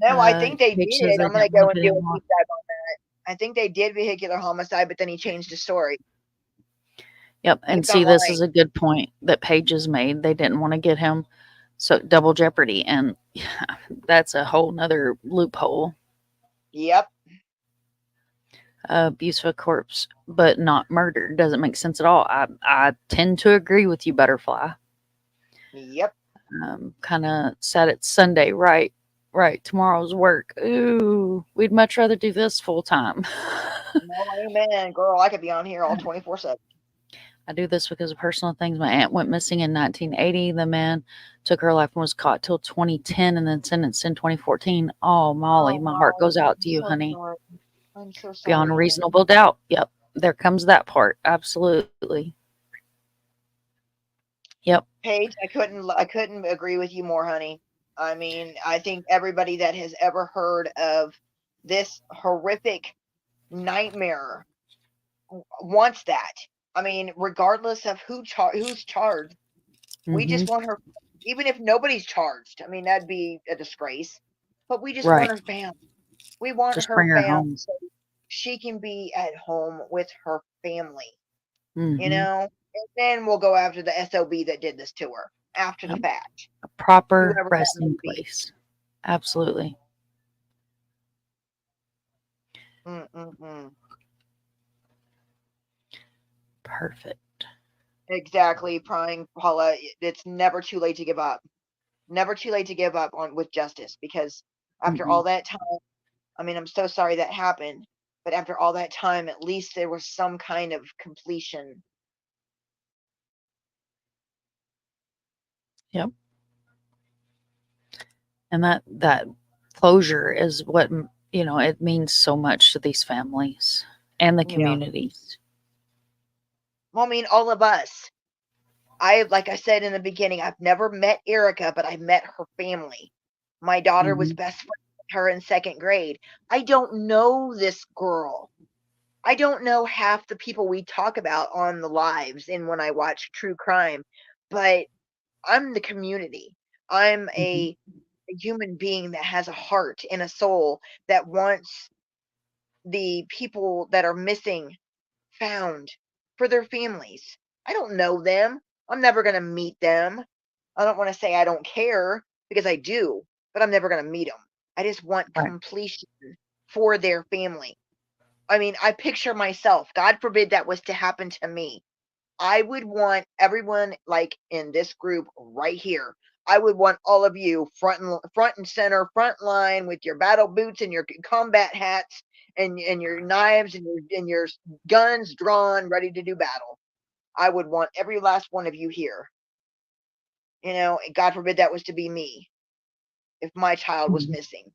No, I think they
Paige says
did.
they
I'm gonna
didn't
go
want
and
to
do
do
a deep dive on that. I think they did vehicular homicide, but then he changed his story.
Yep. And
It's
see, this
online.
is a good point that Paige has made. They didn't want to get him so double jeopardy. And that's a whole nother loophole.
Yep.
Abuse of a corpse, but not murder. Doesn't make sense at all. I tend to agree with you, Butterfly.
Yep.
Kind of sad it's Sunday, right? Right. Tomorrow's work. Ooh, we'd much rather do this full time.
No, amen, girl. I could be on here all 24/7.
I do this because of personal things. My aunt went missing in 1980. The man took her life and was caught till 2010 and then sentenced in 2014. Oh, Molly, my heart goes out to you, honey.
Sorry. I'm so sorry.
Beyond a reasonable doubt. Yep. There comes that part. Absolutely. Yep.
Paige, I couldn't agree with you more, honey. I mean, I think everybody that has ever heard of this horrific nightmare wants that. I mean, regardless of who's charged, we just want her. Even if nobody's charged, I mean, that'd be a disgrace. But we just want her found. We want
Just
her
bring her
found
home.
so she can be at home with her family.
Mhm.
You know, and then we'll go after the SOB that did this to her after the
Yep.
fact.
A proper
Whoever that
resting
may be.
place. Absolutely. Perfect.
Exactly, prying Paula. It's never too late to give up. Never too late to give up on with justice, because after all that time, I mean, I'm so sorry that happened, but after all that time, at least there was some kind of completion.
Yep. And that closure is what, it means so much to these families and the
Yeah.
communities.
Well, I mean, all of us. Like I said in the beginning, I've never met Erica, but I met her family. My daughter was best friends with her in 2nd grade. I don't know this girl. I don't know half the people we talk about on the lives and when I watch true crime, but I'm the community. I'm a human being that has a heart and a soul that wants the people that are missing found for their families. I don't know them. I'm never going to meet them. I don't want to say I don't care, because I do, but I'm never going to meet them. I just want completion for their family. I mean, I picture myself, God forbid that was to happen to me. I would want everyone, like in this group right here, I would want all of you front and center, front line, with your battle boots and your combat hats and your knives and your guns drawn, ready to do battle. I would want every last one of you here. You know, God forbid that was to be me, if my child was missing.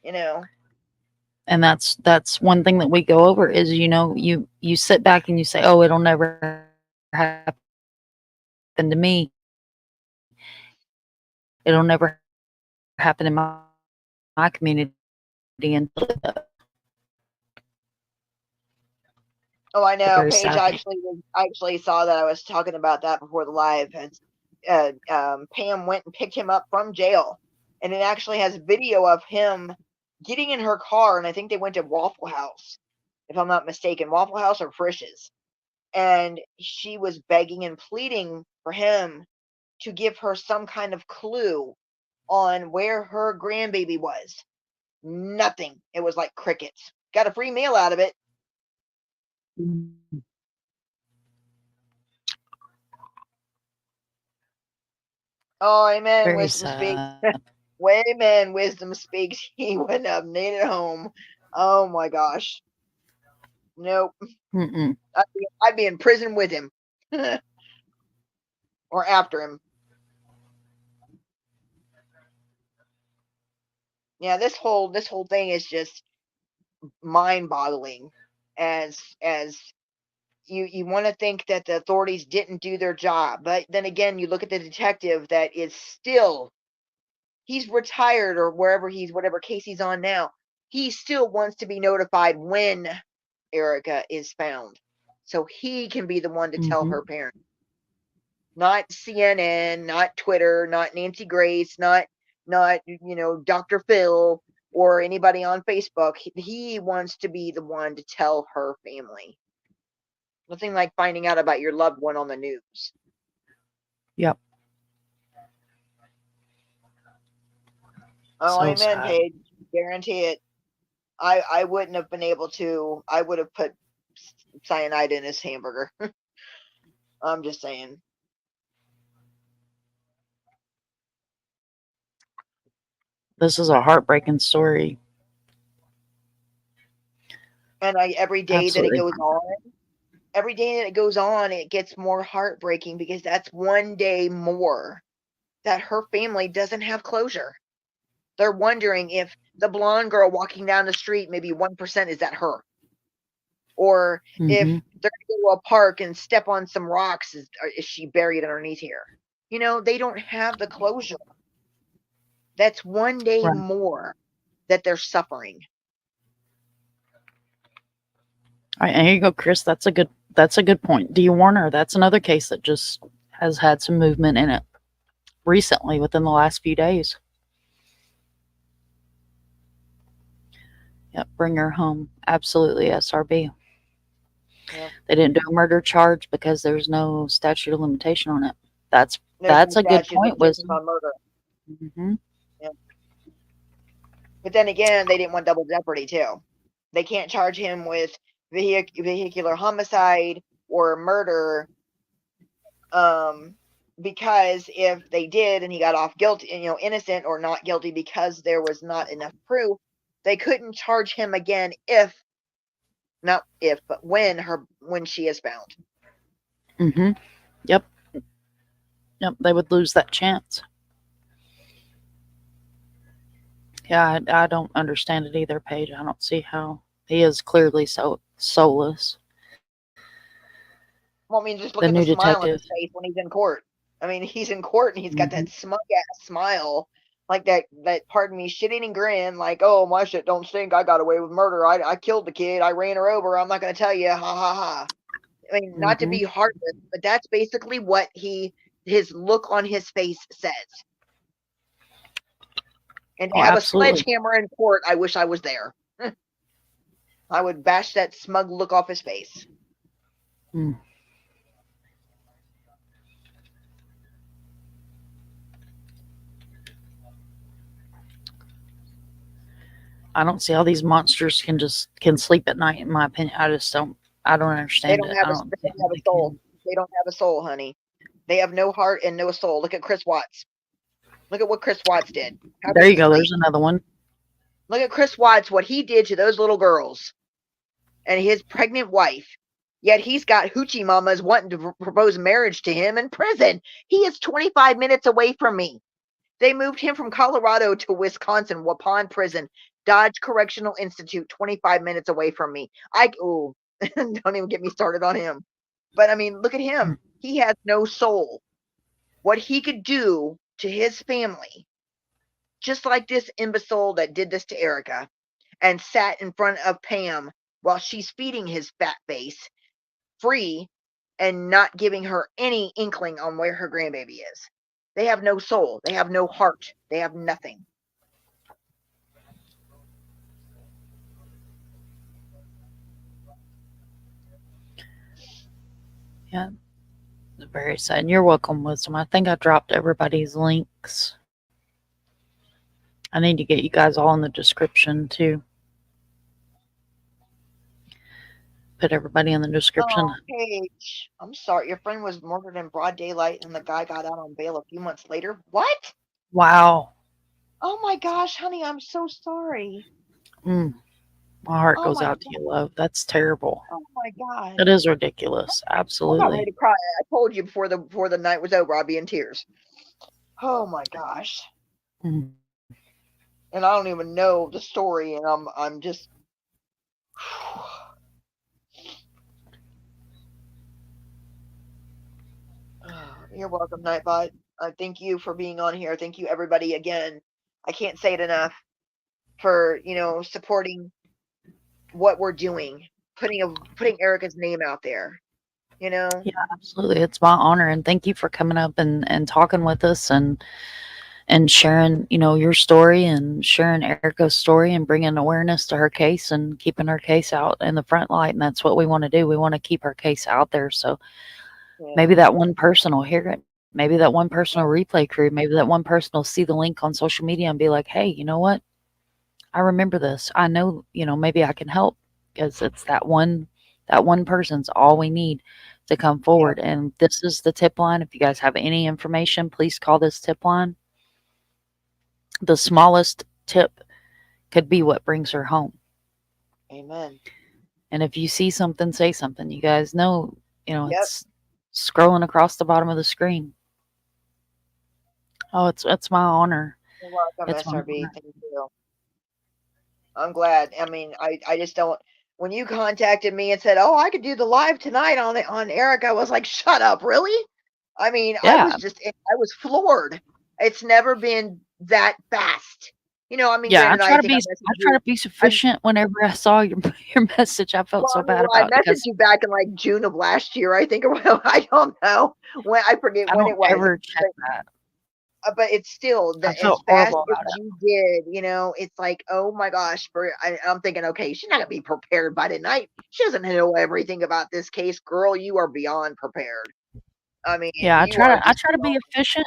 You know.
And that's one thing that we go over is, you sit back and you say, oh, it'll never happen to me, it'll never happen in my community until it does.
Oh, I know,
Very
Paige.
sad.
I actually saw that. I was talking about that before the live. And Pam went and picked him up from jail, and it actually has video of him getting in her car. And I think they went to Waffle House, if I'm not mistaken, Waffle House or Frisch's. And she was begging and pleading for him to give her some kind of clue on where her grandbaby was. Nothing. It was like crickets. Got a free meal out of it. Oh, amen.
Very
Wisdom speaks.
sad.
Amen. Wisdom speaks. He wouldn't have made it home. Oh my gosh. Nope.
Mm-mm.
I'd be in prison with him. Or after him. Yeah, this whole thing is just mind-boggling. As you want to think that the authorities didn't do their job, but then again, you look at the detective that is still, he's retired or whatever case he's on now. He still wants to be notified when Erica is found, so he can be the one to tell her parents. Not CNN, not Twitter, not Nancy Grace, not Dr. Phil or anybody on Facebook. He wants to be the one to tell her family. Nothing like finding out about your loved one on the news.
Yep.
Oh,
So
amen,
sad.
Paige. Guarantee it. I wouldn't have been able to. I would have put cyanide in his hamburger. I'm just saying.
This is a heartbreaking story.
And every day
Absolutely.
that it goes on, it gets more heartbreaking, because that's one day more that her family doesn't have closure. They're wondering if the blonde girl walking down the street, maybe 1%, is that her? Or if they're going to go to a park and step on some rocks, is she buried underneath here? They don't have the closure. That's one day
Right.
more that they're suffering.
All right, and here you go, Chris. That's a good point. D. Warner, that's another case that just has had some movement in it recently, within the last few days. Yep, bring her home. Absolutely, SRB.
Yep.
They didn't do a murder charge because there's no statute of limitation on it. That's
No
a good
statute of
point,
limitations
Wisdom.
on murder.
Mm-hmm.
Yep. But then again, they didn't want double jeopardy too. They can't charge him with vehicular homicide or murder, because if they did and he got off guilty, innocent or not guilty, because there was not enough proof, they couldn't charge him again but when she is found.
Mm-hmm. Yep. They would lose that chance. Yeah, I don't understand it either, Paige. I don't see how. He is clearly so soulless.
Well, I mean, just look
The
at
new
the smile on his
detective.
face when he's in court. I mean, he's in court and he's got that smug ass smile, like that pardon me, shit-eating grin, like, oh, my shit don't stink. I got away with murder. I killed the kid. I ran her over. I'm not going to tell you. Ha ha ha. I mean, not to be heartless, but that's basically what his look on his face says. And to have
absolutely.
a sledgehammer in court, I wish I was there. I would bash that smug look off his face.
I don't see how these monsters can sleep at night. In my opinion, I don't understand
They don't have a soul. They don't have a soul, honey. They have no heart and no soul. Look at Chris Watts. Look at what Chris Watts did.
There you go. There's another one.
Look at Chris Watts, what he did to those little girls and his pregnant wife. Yet he's got hoochie mamas wanting to propose marriage to him in prison. He is 25 minutes away from me. They moved him from Colorado to Wisconsin, Waupun Prison, Dodge Correctional Institute, 25 minutes away from me. Don't even get me started on him. But I mean, look at him. He has no soul. what he could do to his family, just like this imbecile that did this to Erica and sat in front of Pam while she's feeding his fat face free and not giving her any inkling on where her grandbaby is. They have no soul. They have no heart. They have nothing.
Yeah, very sad. You're welcome, Wisdom. I think I dropped everybody's links. I need to get you guys all in the description too. Put everybody in the description.
Oh, Paige, I'm sorry. Your friend was murdered in broad daylight and the guy got out on bail a few months later. What?
Wow.
Oh my gosh, honey, I'm so sorry.
My heart
Oh
goes
my
out to you, love. That's terrible.
Oh my God.
It is ridiculous.
I'm about ready
Absolutely.
to cry. I told you before the night was over, I'd be in tears. Oh my gosh.
Mhm.
And I don't even know the story, and I'm just. You're welcome, Nightbot. Thank you for being on here. Thank you, everybody, again. I can't say it enough for supporting what we're doing, putting Erica's name out there.
Yeah, absolutely. It's my honor, and thank you for coming up and talking with us and sharing, your story and sharing Erica's story and bringing awareness to her case and keeping her case out in the front light. And that's what we want to do. We want to keep her case out there. So maybe that one person will hear it. Maybe that one person will replay crew. Maybe that one person will see the link on social media and be like, hey, you know what? I remember this. I know, maybe I can help, because it's that one person's all we need to come forward. And this is the tip line. If you guys have any information, please call this tip line. The smallest tip could be what brings her home.
Amen.
And if you see something, say something. You guys know, it's scrolling across the bottom of the screen. Oh, it's my honor.
You're welcome,
It's my
SRB.
honor.
Thank you. I'm glad. I mean, I just don't. When you contacted me and said, "Oh, I could do the live tonight on Eric," I was like, "Shut up, really?" I mean, I
Yeah.
was floored. It's never been that fast. I mean,
Yeah, I
granted,
try to
think
be sufficient whenever I saw your message. I felt so bad
I
about it
messaged
because
you back in like June of last year, I think, or I don't know when. I forget
I
when
don't
it was.
ever check that.
But it's still
I
as
felt
fast
horrible
as
about it.
you did. It's like, oh my gosh. I'm thinking, okay, she's not gonna be prepared by tonight. She doesn't know everything about this case, girl. You are beyond prepared. I mean,
Yeah, I
you are just
try to be efficient.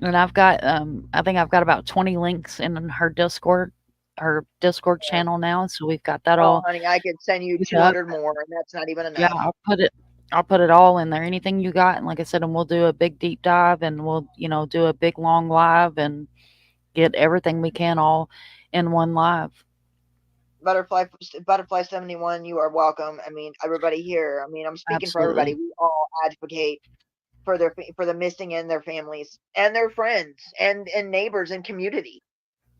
And I've got I think I've got about 20 links in her Discord channel now, so we've got that
Oh,
all.
honey, I could send you
queued up.
200 more, and that's not even
Yeah,
enough.
I'll put it all in there. Anything you got, and like I said, and we'll do a big deep dive, and we'll do a big long live and get everything we can all in one live.
Butterfly 71, you are welcome. I mean, everybody here. I mean, I'm speaking for everybody.
Absolutely.
We all advocate for the missing and their families and their friends and neighbors and community.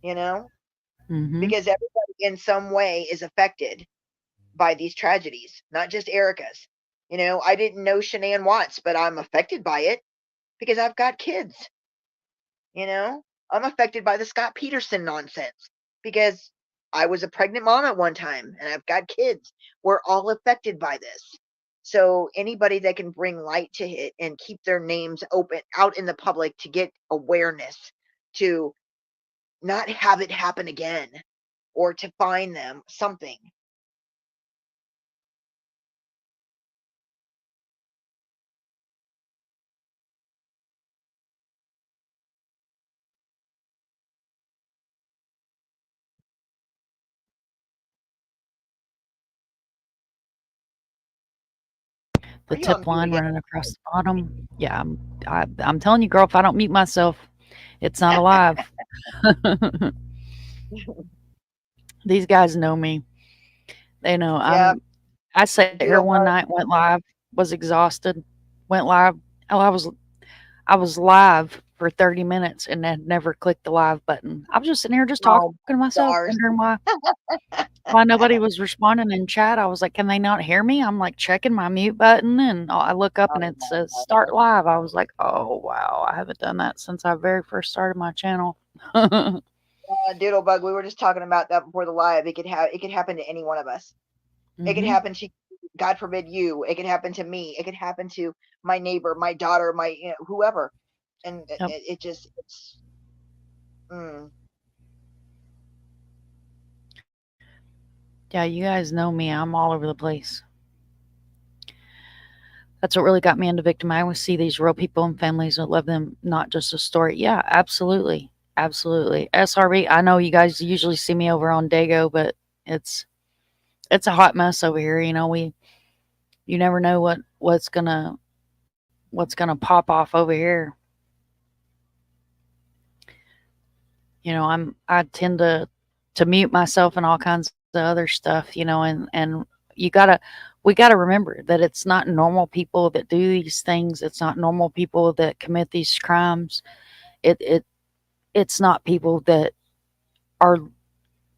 Mhm.
Because everybody in some way is affected by these tragedies, not just Erica's. I didn't know Shanann Watts, but I'm affected by it because I've got kids. I'm affected by the Scott Peterson nonsense because I was a pregnant mom at one time and I've got kids. We're all affected by this. So anybody that can bring light to it and keep their names open out in the public to get awareness, to not have it happen again, or to find them something.
The
Are you on
tip
mute
line
again?
running across the bottom. Yeah, I'm telling you, girl, if I don't mute myself, it's not alive. These guys know me. They know
Yeah,
I sat here
deal
one
with.
night, went live, was exhausted, went live. Oh, I was live for 30 minutes and had never clicked the live button. I was just sitting here just talking
Oh,
to myself,
stars.
wondering why Why nobody was responding in chat. I was like, can they not hear me? I'm like checking my mute button and I look up and it says start live. I was like, oh, wow. I haven't done that since I very first started my channel.
Doodlebug, we were just talking about that before the live. It could happen to any one of us. It could happen to, God forbid, you. It could happen to me. It could happen to my neighbor, my daughter, my whoever. And it just, it's.
Yeah, you guys know me. I'm all over the place. That's what really got me into victim. I always see these real people and families that love them, not just a story. Yeah, absolutely. Absolutely. SRB, I know you guys usually see me over on Dago, but it's a hot mess over here. You know, you never know what's gonna pop off over here. You know, I tend to mute myself and all kinds of other stuff, you know, and we gotta remember that it's not normal people that do these things. It's not normal people that commit these crimes. It's not people that are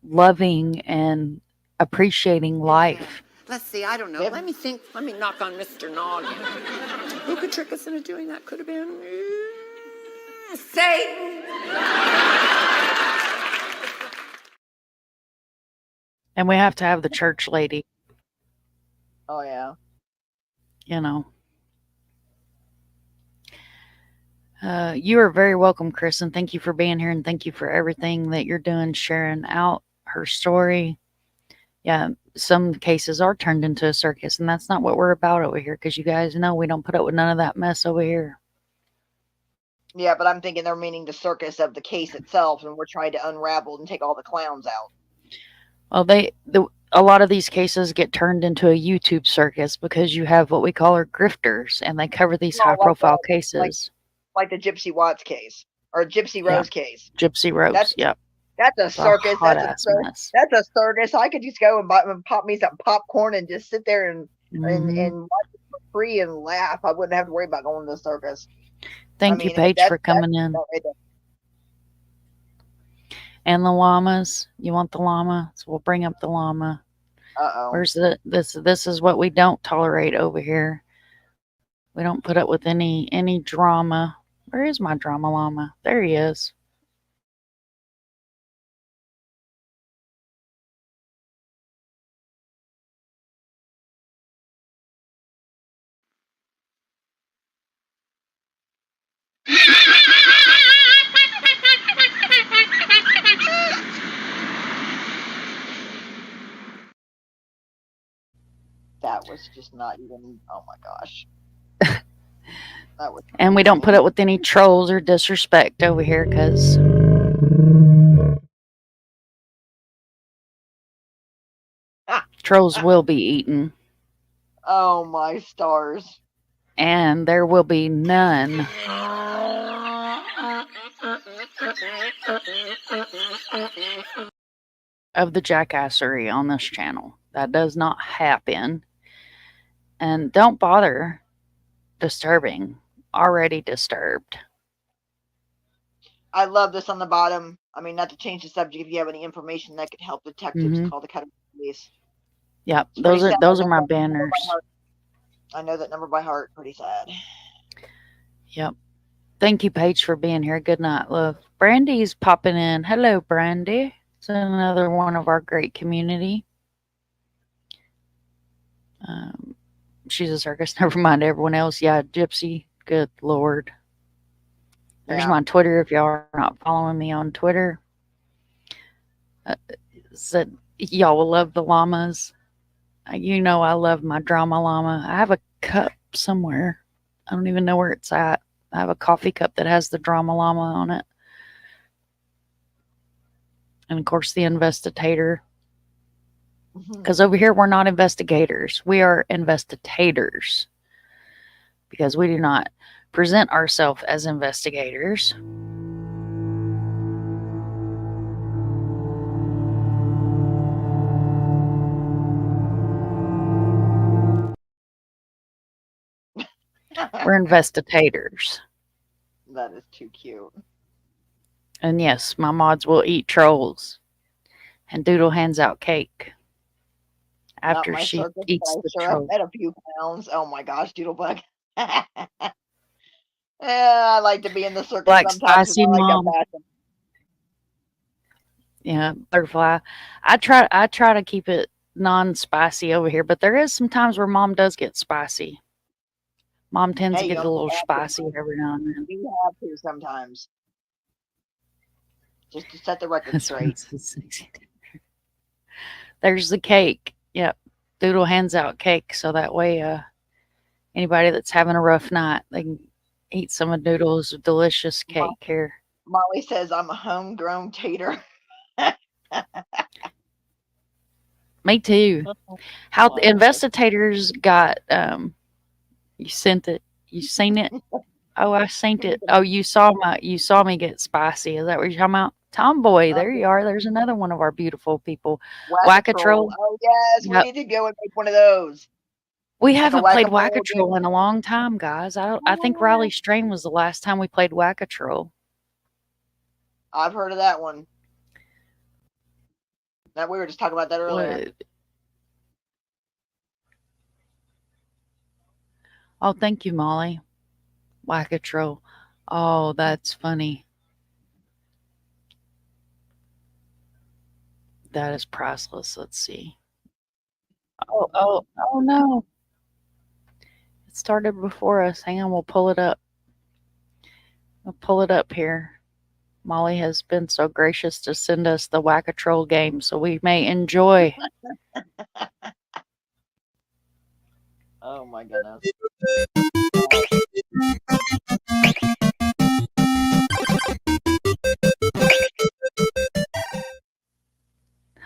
loving and appreciating life.
Let's see, I don't know. Let me think. Let me knock on Mr. Noggin. Who could trick us into doing that? Could have been Satan.
And we have to have the church lady.
Oh, yeah.
You know. You are very welcome, Chris, and thank you for being here and thank you for everything that you're doing, sharing out her story. Yeah, some cases are turned into a circus, and that's not what we're about over here, because you guys know we don't put up with none of that mess over here.
Yeah, but I'm thinking they're meaning the circus of the case itself, and we're trying to unravel and take all the clowns out.
Well, a lot of these cases get turned into a YouTube circus because you have what we call our grifters, and they cover these high-profile cases.
Like the Gypsy Watts case, or Gypsy Rose case.
Gypsy Rose,
That's a circus. That's a circus. I could just go and pop me some popcorn and just sit there and watch it for free and laugh. I wouldn't have to worry about going to the circus.
Thank you, Paige, for coming in. And the llamas. You want the llama? So we'll bring up the llama. Where's this is what we don't tolerate over here. We don't put up with any drama. Where is my drama llama? There he is.
That was just not even, oh my gosh. That was
and we don't put up with any trolls or disrespect over here, because trolls will be eaten.
Oh my stars.
And there will be none of the jackassery on this channel. That does not happen. And don't bother disturbing. Already disturbed.
I love this on the bottom. I mean, not to change the subject, if you have any information that could help detectives, call the Kettering police.
Yep, those are my banners.
I know that number by heart. Pretty sad.
Yep. Thank you, Paige, for being here. Good night, love. Brandy's popping in. Hello, Brandy. It's another one of our great community. She's a circus. Never mind everyone else. Yeah, Gypsy. Good Lord. There's my Twitter if y'all are not following me on Twitter. Said y'all will love the llamas. You know I love my drama llama. I have a cup somewhere. I don't even know where it's at. I have a coffee cup that has the drama llama on it. And of course the investigator. Because over here we're not investigators. We are investigators. Because we do not present ourselves as investigators. We're investigators.
That is too cute.
And yes, my mods will eat trolls. And Doodle hands out cake.
Not
after
my
she
circus, but
eats
I
the
sure have
troll.
fed a few pounds. Oh my gosh, Doodlebug. Yeah, I like to be in the circus
Like
sometimes because
spicy,
I like to
Mom?
bash them.
Yeah, butterfly. I try to keep it non-spicy over here, but there is some times where Mom does get spicy. Mom tends to
Hey,
get a little
you have to,
spicy
bud.
every now and then.
You have to sometimes, just to set the record
That's
straight.
sexy. There's the cake. Yep. Doodle hands out cake so that way anybody that's having a rough night, they can eat some of Doodle's delicious
Mo-
cake here.
Molly says I'm a homegrown tater.
Me too. How the
Well, that's
investigators got you sent it. You seen it? Oh, I seen it. Oh, you saw me get spicy. Is that what you're talking about? Tomboy, there you are. There's another one of our beautiful people.
Whack-a-troll.
Whack-a-troll.
Oh yes, we
Yep.
need to go and make one of those.
We
Like a
haven't played
whack-a-mole game.
Whack-a-troll in a long time, guys. I think Riley Strain was the last time we played Whack-a-troll.
I've heard of that one. That we were just talking about that earlier.
What? Oh, thank you, Molly. Whack-a-troll. Oh, that's funny. That is priceless. Let's see. Oh no. It started before us. Hang on, we'll pull it up. We'll pull it up here. Molly has been so gracious to send us the Whack-a-troll game so we may enjoy.
Oh my goodness.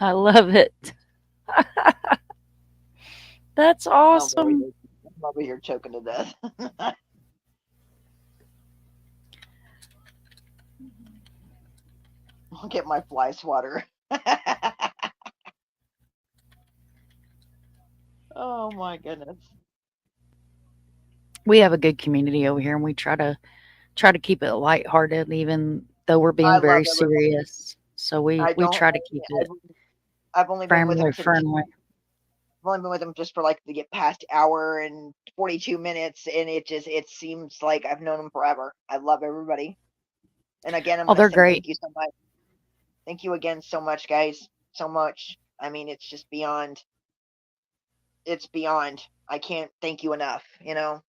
I love it. That's
I'm
awesome.
over here choking to death. I'll get my fly swatter. Oh my goodness.
We have a good community over here and we try to keep it lighthearted even though we're being
I love
very
everybody.
serious. So we try to keep it
I've only been with
family
them since
friendly.
I've only been with them just for like to get past hour and 42 minutes, and it seems like I've known them forever. I love everybody, and again, I'm
Oh,
gonna
they're
say
great.
thank you so much. Thank you again so much, guys. So much. I mean, it's just beyond. It's beyond. I can't thank you enough. You know.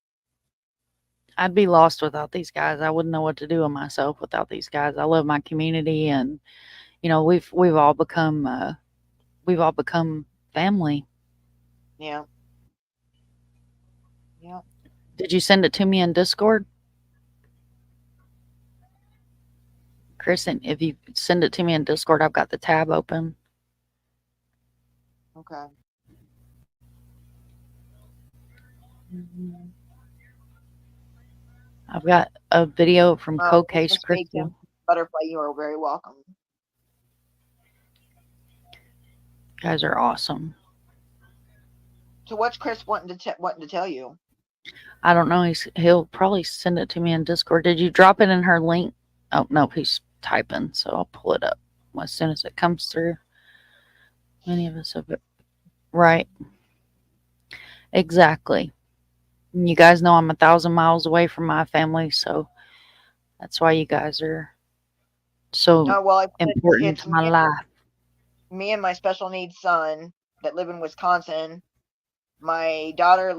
I'd be lost without these guys. I wouldn't know what to do with myself without these guys. I love my community and we've all become family.
Yeah. Yeah.
Did you send it to me in Discord? Kristen, if you send it to me in Discord, I've got the tab open.
Okay.
I've got a video from Case
Miss
Crystal.
Bacon, Butterfly, you are very welcome.
You guys are awesome.
So what's Chris wanting to tell you?
I don't know. He'll probably send it to me in Discord. Did you drop it in her link? Oh no, he's typing, so I'll pull it up as soon as it comes through. Many of us have it. Right. Exactly. You guys know I'm 1,000 miles away from my family, so that's why you guys are so
Oh well,
important
it's
to my life.
me and my special needs son that live in Wisconsin. My daughter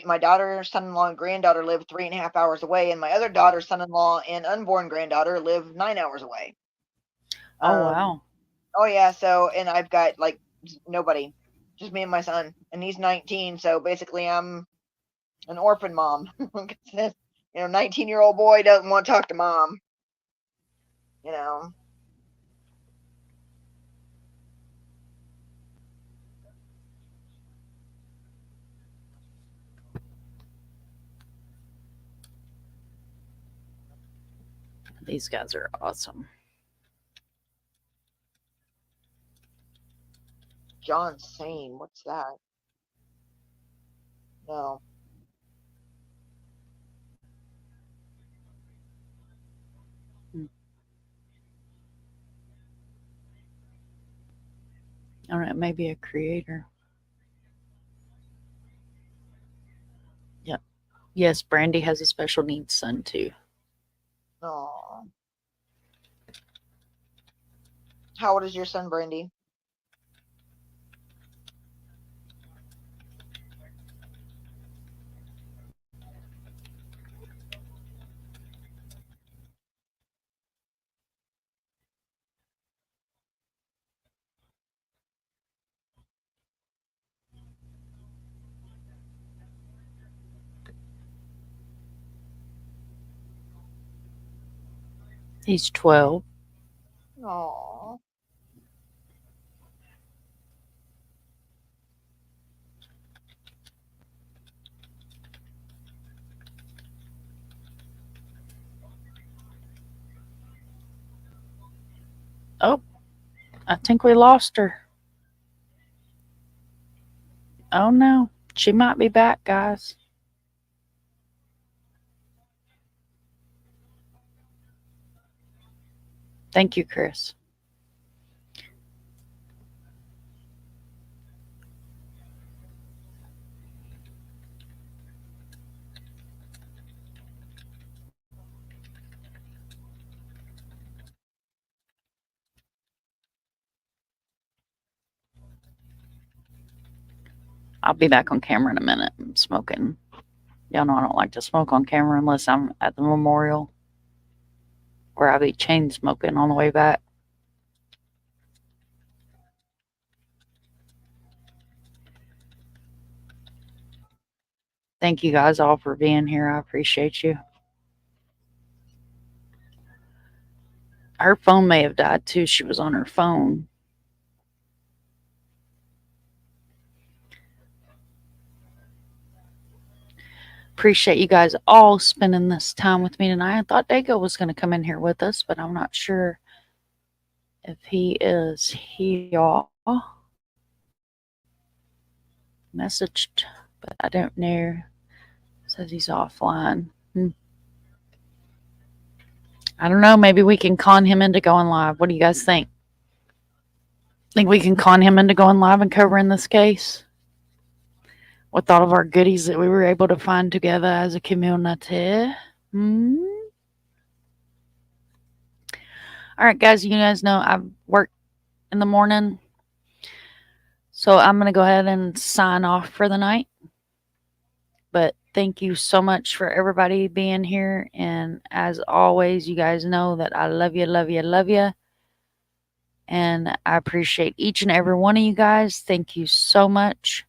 my daughter, son-in-law, and granddaughter live 3.5 hours away, and my other daughter, son-in-law, and unborn granddaughter live 9 hours away.
Oh wow.
Oh yeah, so and I've got like nobody, just me and my son, and he's 19, so basically I'm an orphan mom. 19-year-old boy doesn't want to talk to mom. You know.
These guys are awesome.
John Sane, what's that? No.
All right, maybe a creator. Yes, Brandy has a special needs son too.
Aw. How old is your son, Brandy?
He's 12.
Aw.
Oh, I think we lost her. Oh no, she might be back, guys. Thank you, Chris. I'll be back on camera in a minute. I'm smoking. Y'all know I don't like to smoke on camera unless I'm at the memorial, where I'll be chain smoking on the way back. Thank you guys all for being here. I appreciate you. Her phone may have died too. She was on her phone. Appreciate you guys all spending this time with me tonight. I thought Dago was going to come in here with us, but I'm not sure if he is here. Messaged, but I don't know. Says he's offline. I don't know. Maybe we can con him into going live. What do you guys think? Think we can con him into going live and covering this case with all of our goodies that we were able to find together as a community? All right, guys. You guys know I work in the morning, so I'm going to go ahead and sign off for the night. But thank you so much for everybody being here. And as always, you guys know that I love you, love you, love you. And I appreciate each and every one of you guys. Thank you so much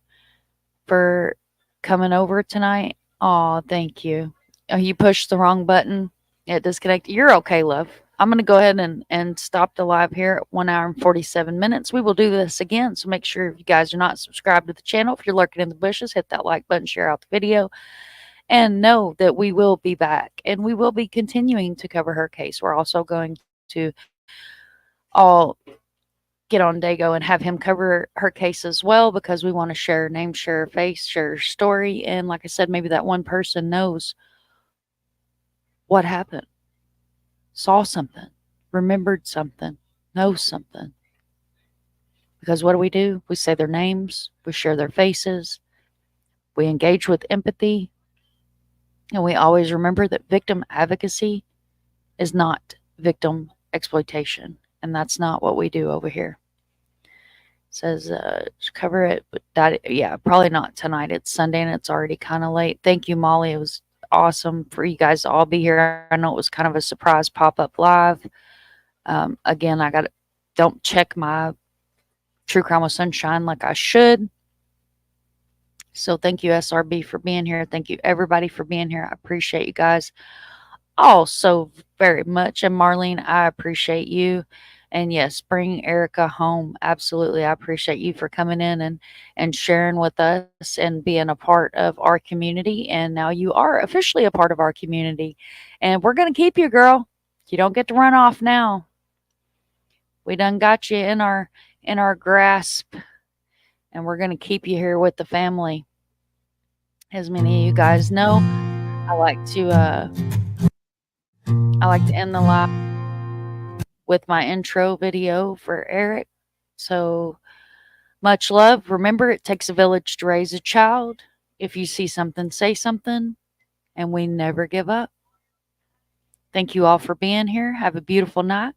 for coming over tonight. Oh, thank you. Oh, you pushed the wrong button. It disconnected. You're okay, love. I'm going to go ahead and stop the live here at 1 hour and 47 minutes. We will do this again. So make sure if you guys are not subscribed to the channel, if you're lurking in the bushes, hit that like button, share out the video, and know that we will be back and we will be continuing to cover her case. We're also going to all get on Dago and have him cover her case as well, because we want to share her name, share her face, share her story. And like I said, maybe that one person knows what happened, saw something, remembered something, knows something. Because what do? We say their names, we share their faces, we engage with empathy, and we always remember that victim advocacy is not victim exploitation. And that's not what we do over here. It says cover it, but that, yeah, probably not tonight. It's Sunday and it's already kind of late. Thank you, Molly. It was awesome for you guys to all be here. I know it was kind of a surprise pop-up live. Again, don't check my True Crime with Sunshine like I should. So thank you, SRB, for being here. Thank you, everybody, for being here. I appreciate you guys all so very much. And Marlene, I appreciate you. And yes, bring Erica home. Absolutely. I appreciate you for coming in and sharing with us and being a part of our community. And now you are officially a part of our community. And we're going to keep you, girl. You don't get to run off now. We done got you in our grasp. And we're going to keep you here with the family. As many of you guys know, I like to end the live with my intro video for Eric. So much love. Remember, it takes a village to raise a child. If you see something, say something. and we never give up. Thank you all for being here. Have a beautiful night,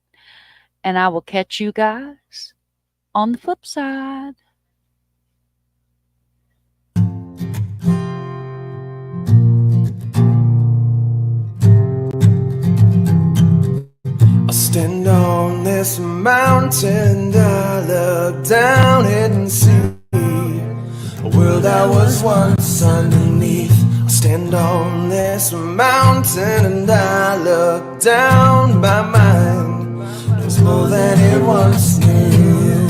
and I will catch you guys on the flip side.
I stand on this mountain, I look down and see a world I was once underneath. I stand on this mountain and I look down, my mind knows more than it once knew.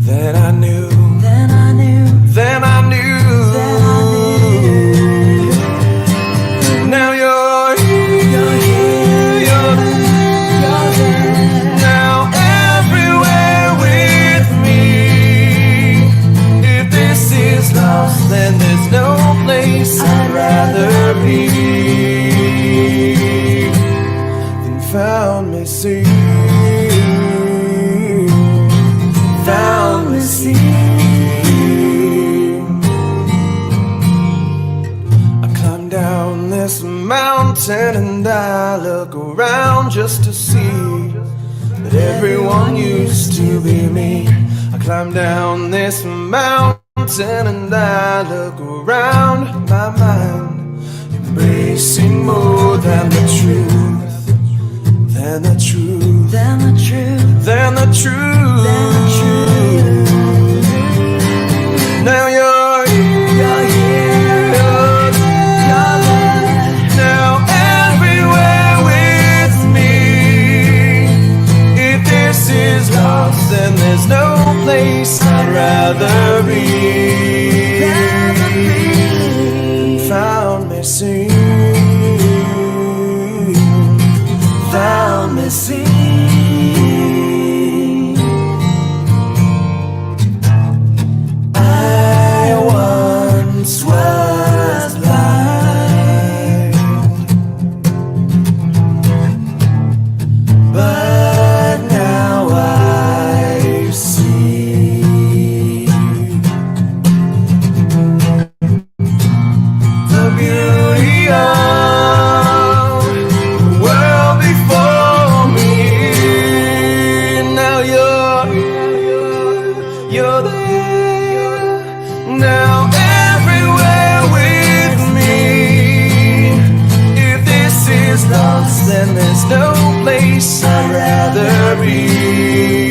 Then I knew, then I knew, then I knew, then I knew. Now you're here, you're here, you're there. Now everywhere with me. If this is lost, then there's no place I'd rather be than found me, see. Found me, see. I climb down this mountain and I look around just to see that everyone used to be me. I climb down this mountain and I look around, my mind embracing more than the truth, than the truth, than the truth, than the truth, than the truth. Now you're here, you're here, you're there. Now everywhere with me. If this is lost, then there's no place I'd rather be. Found me, see. Found me, see. I once was blind, but now I see the beauty of the world before me. Now you're there. Now everywhere with me. If this is lost, then there's no place I'd rather be.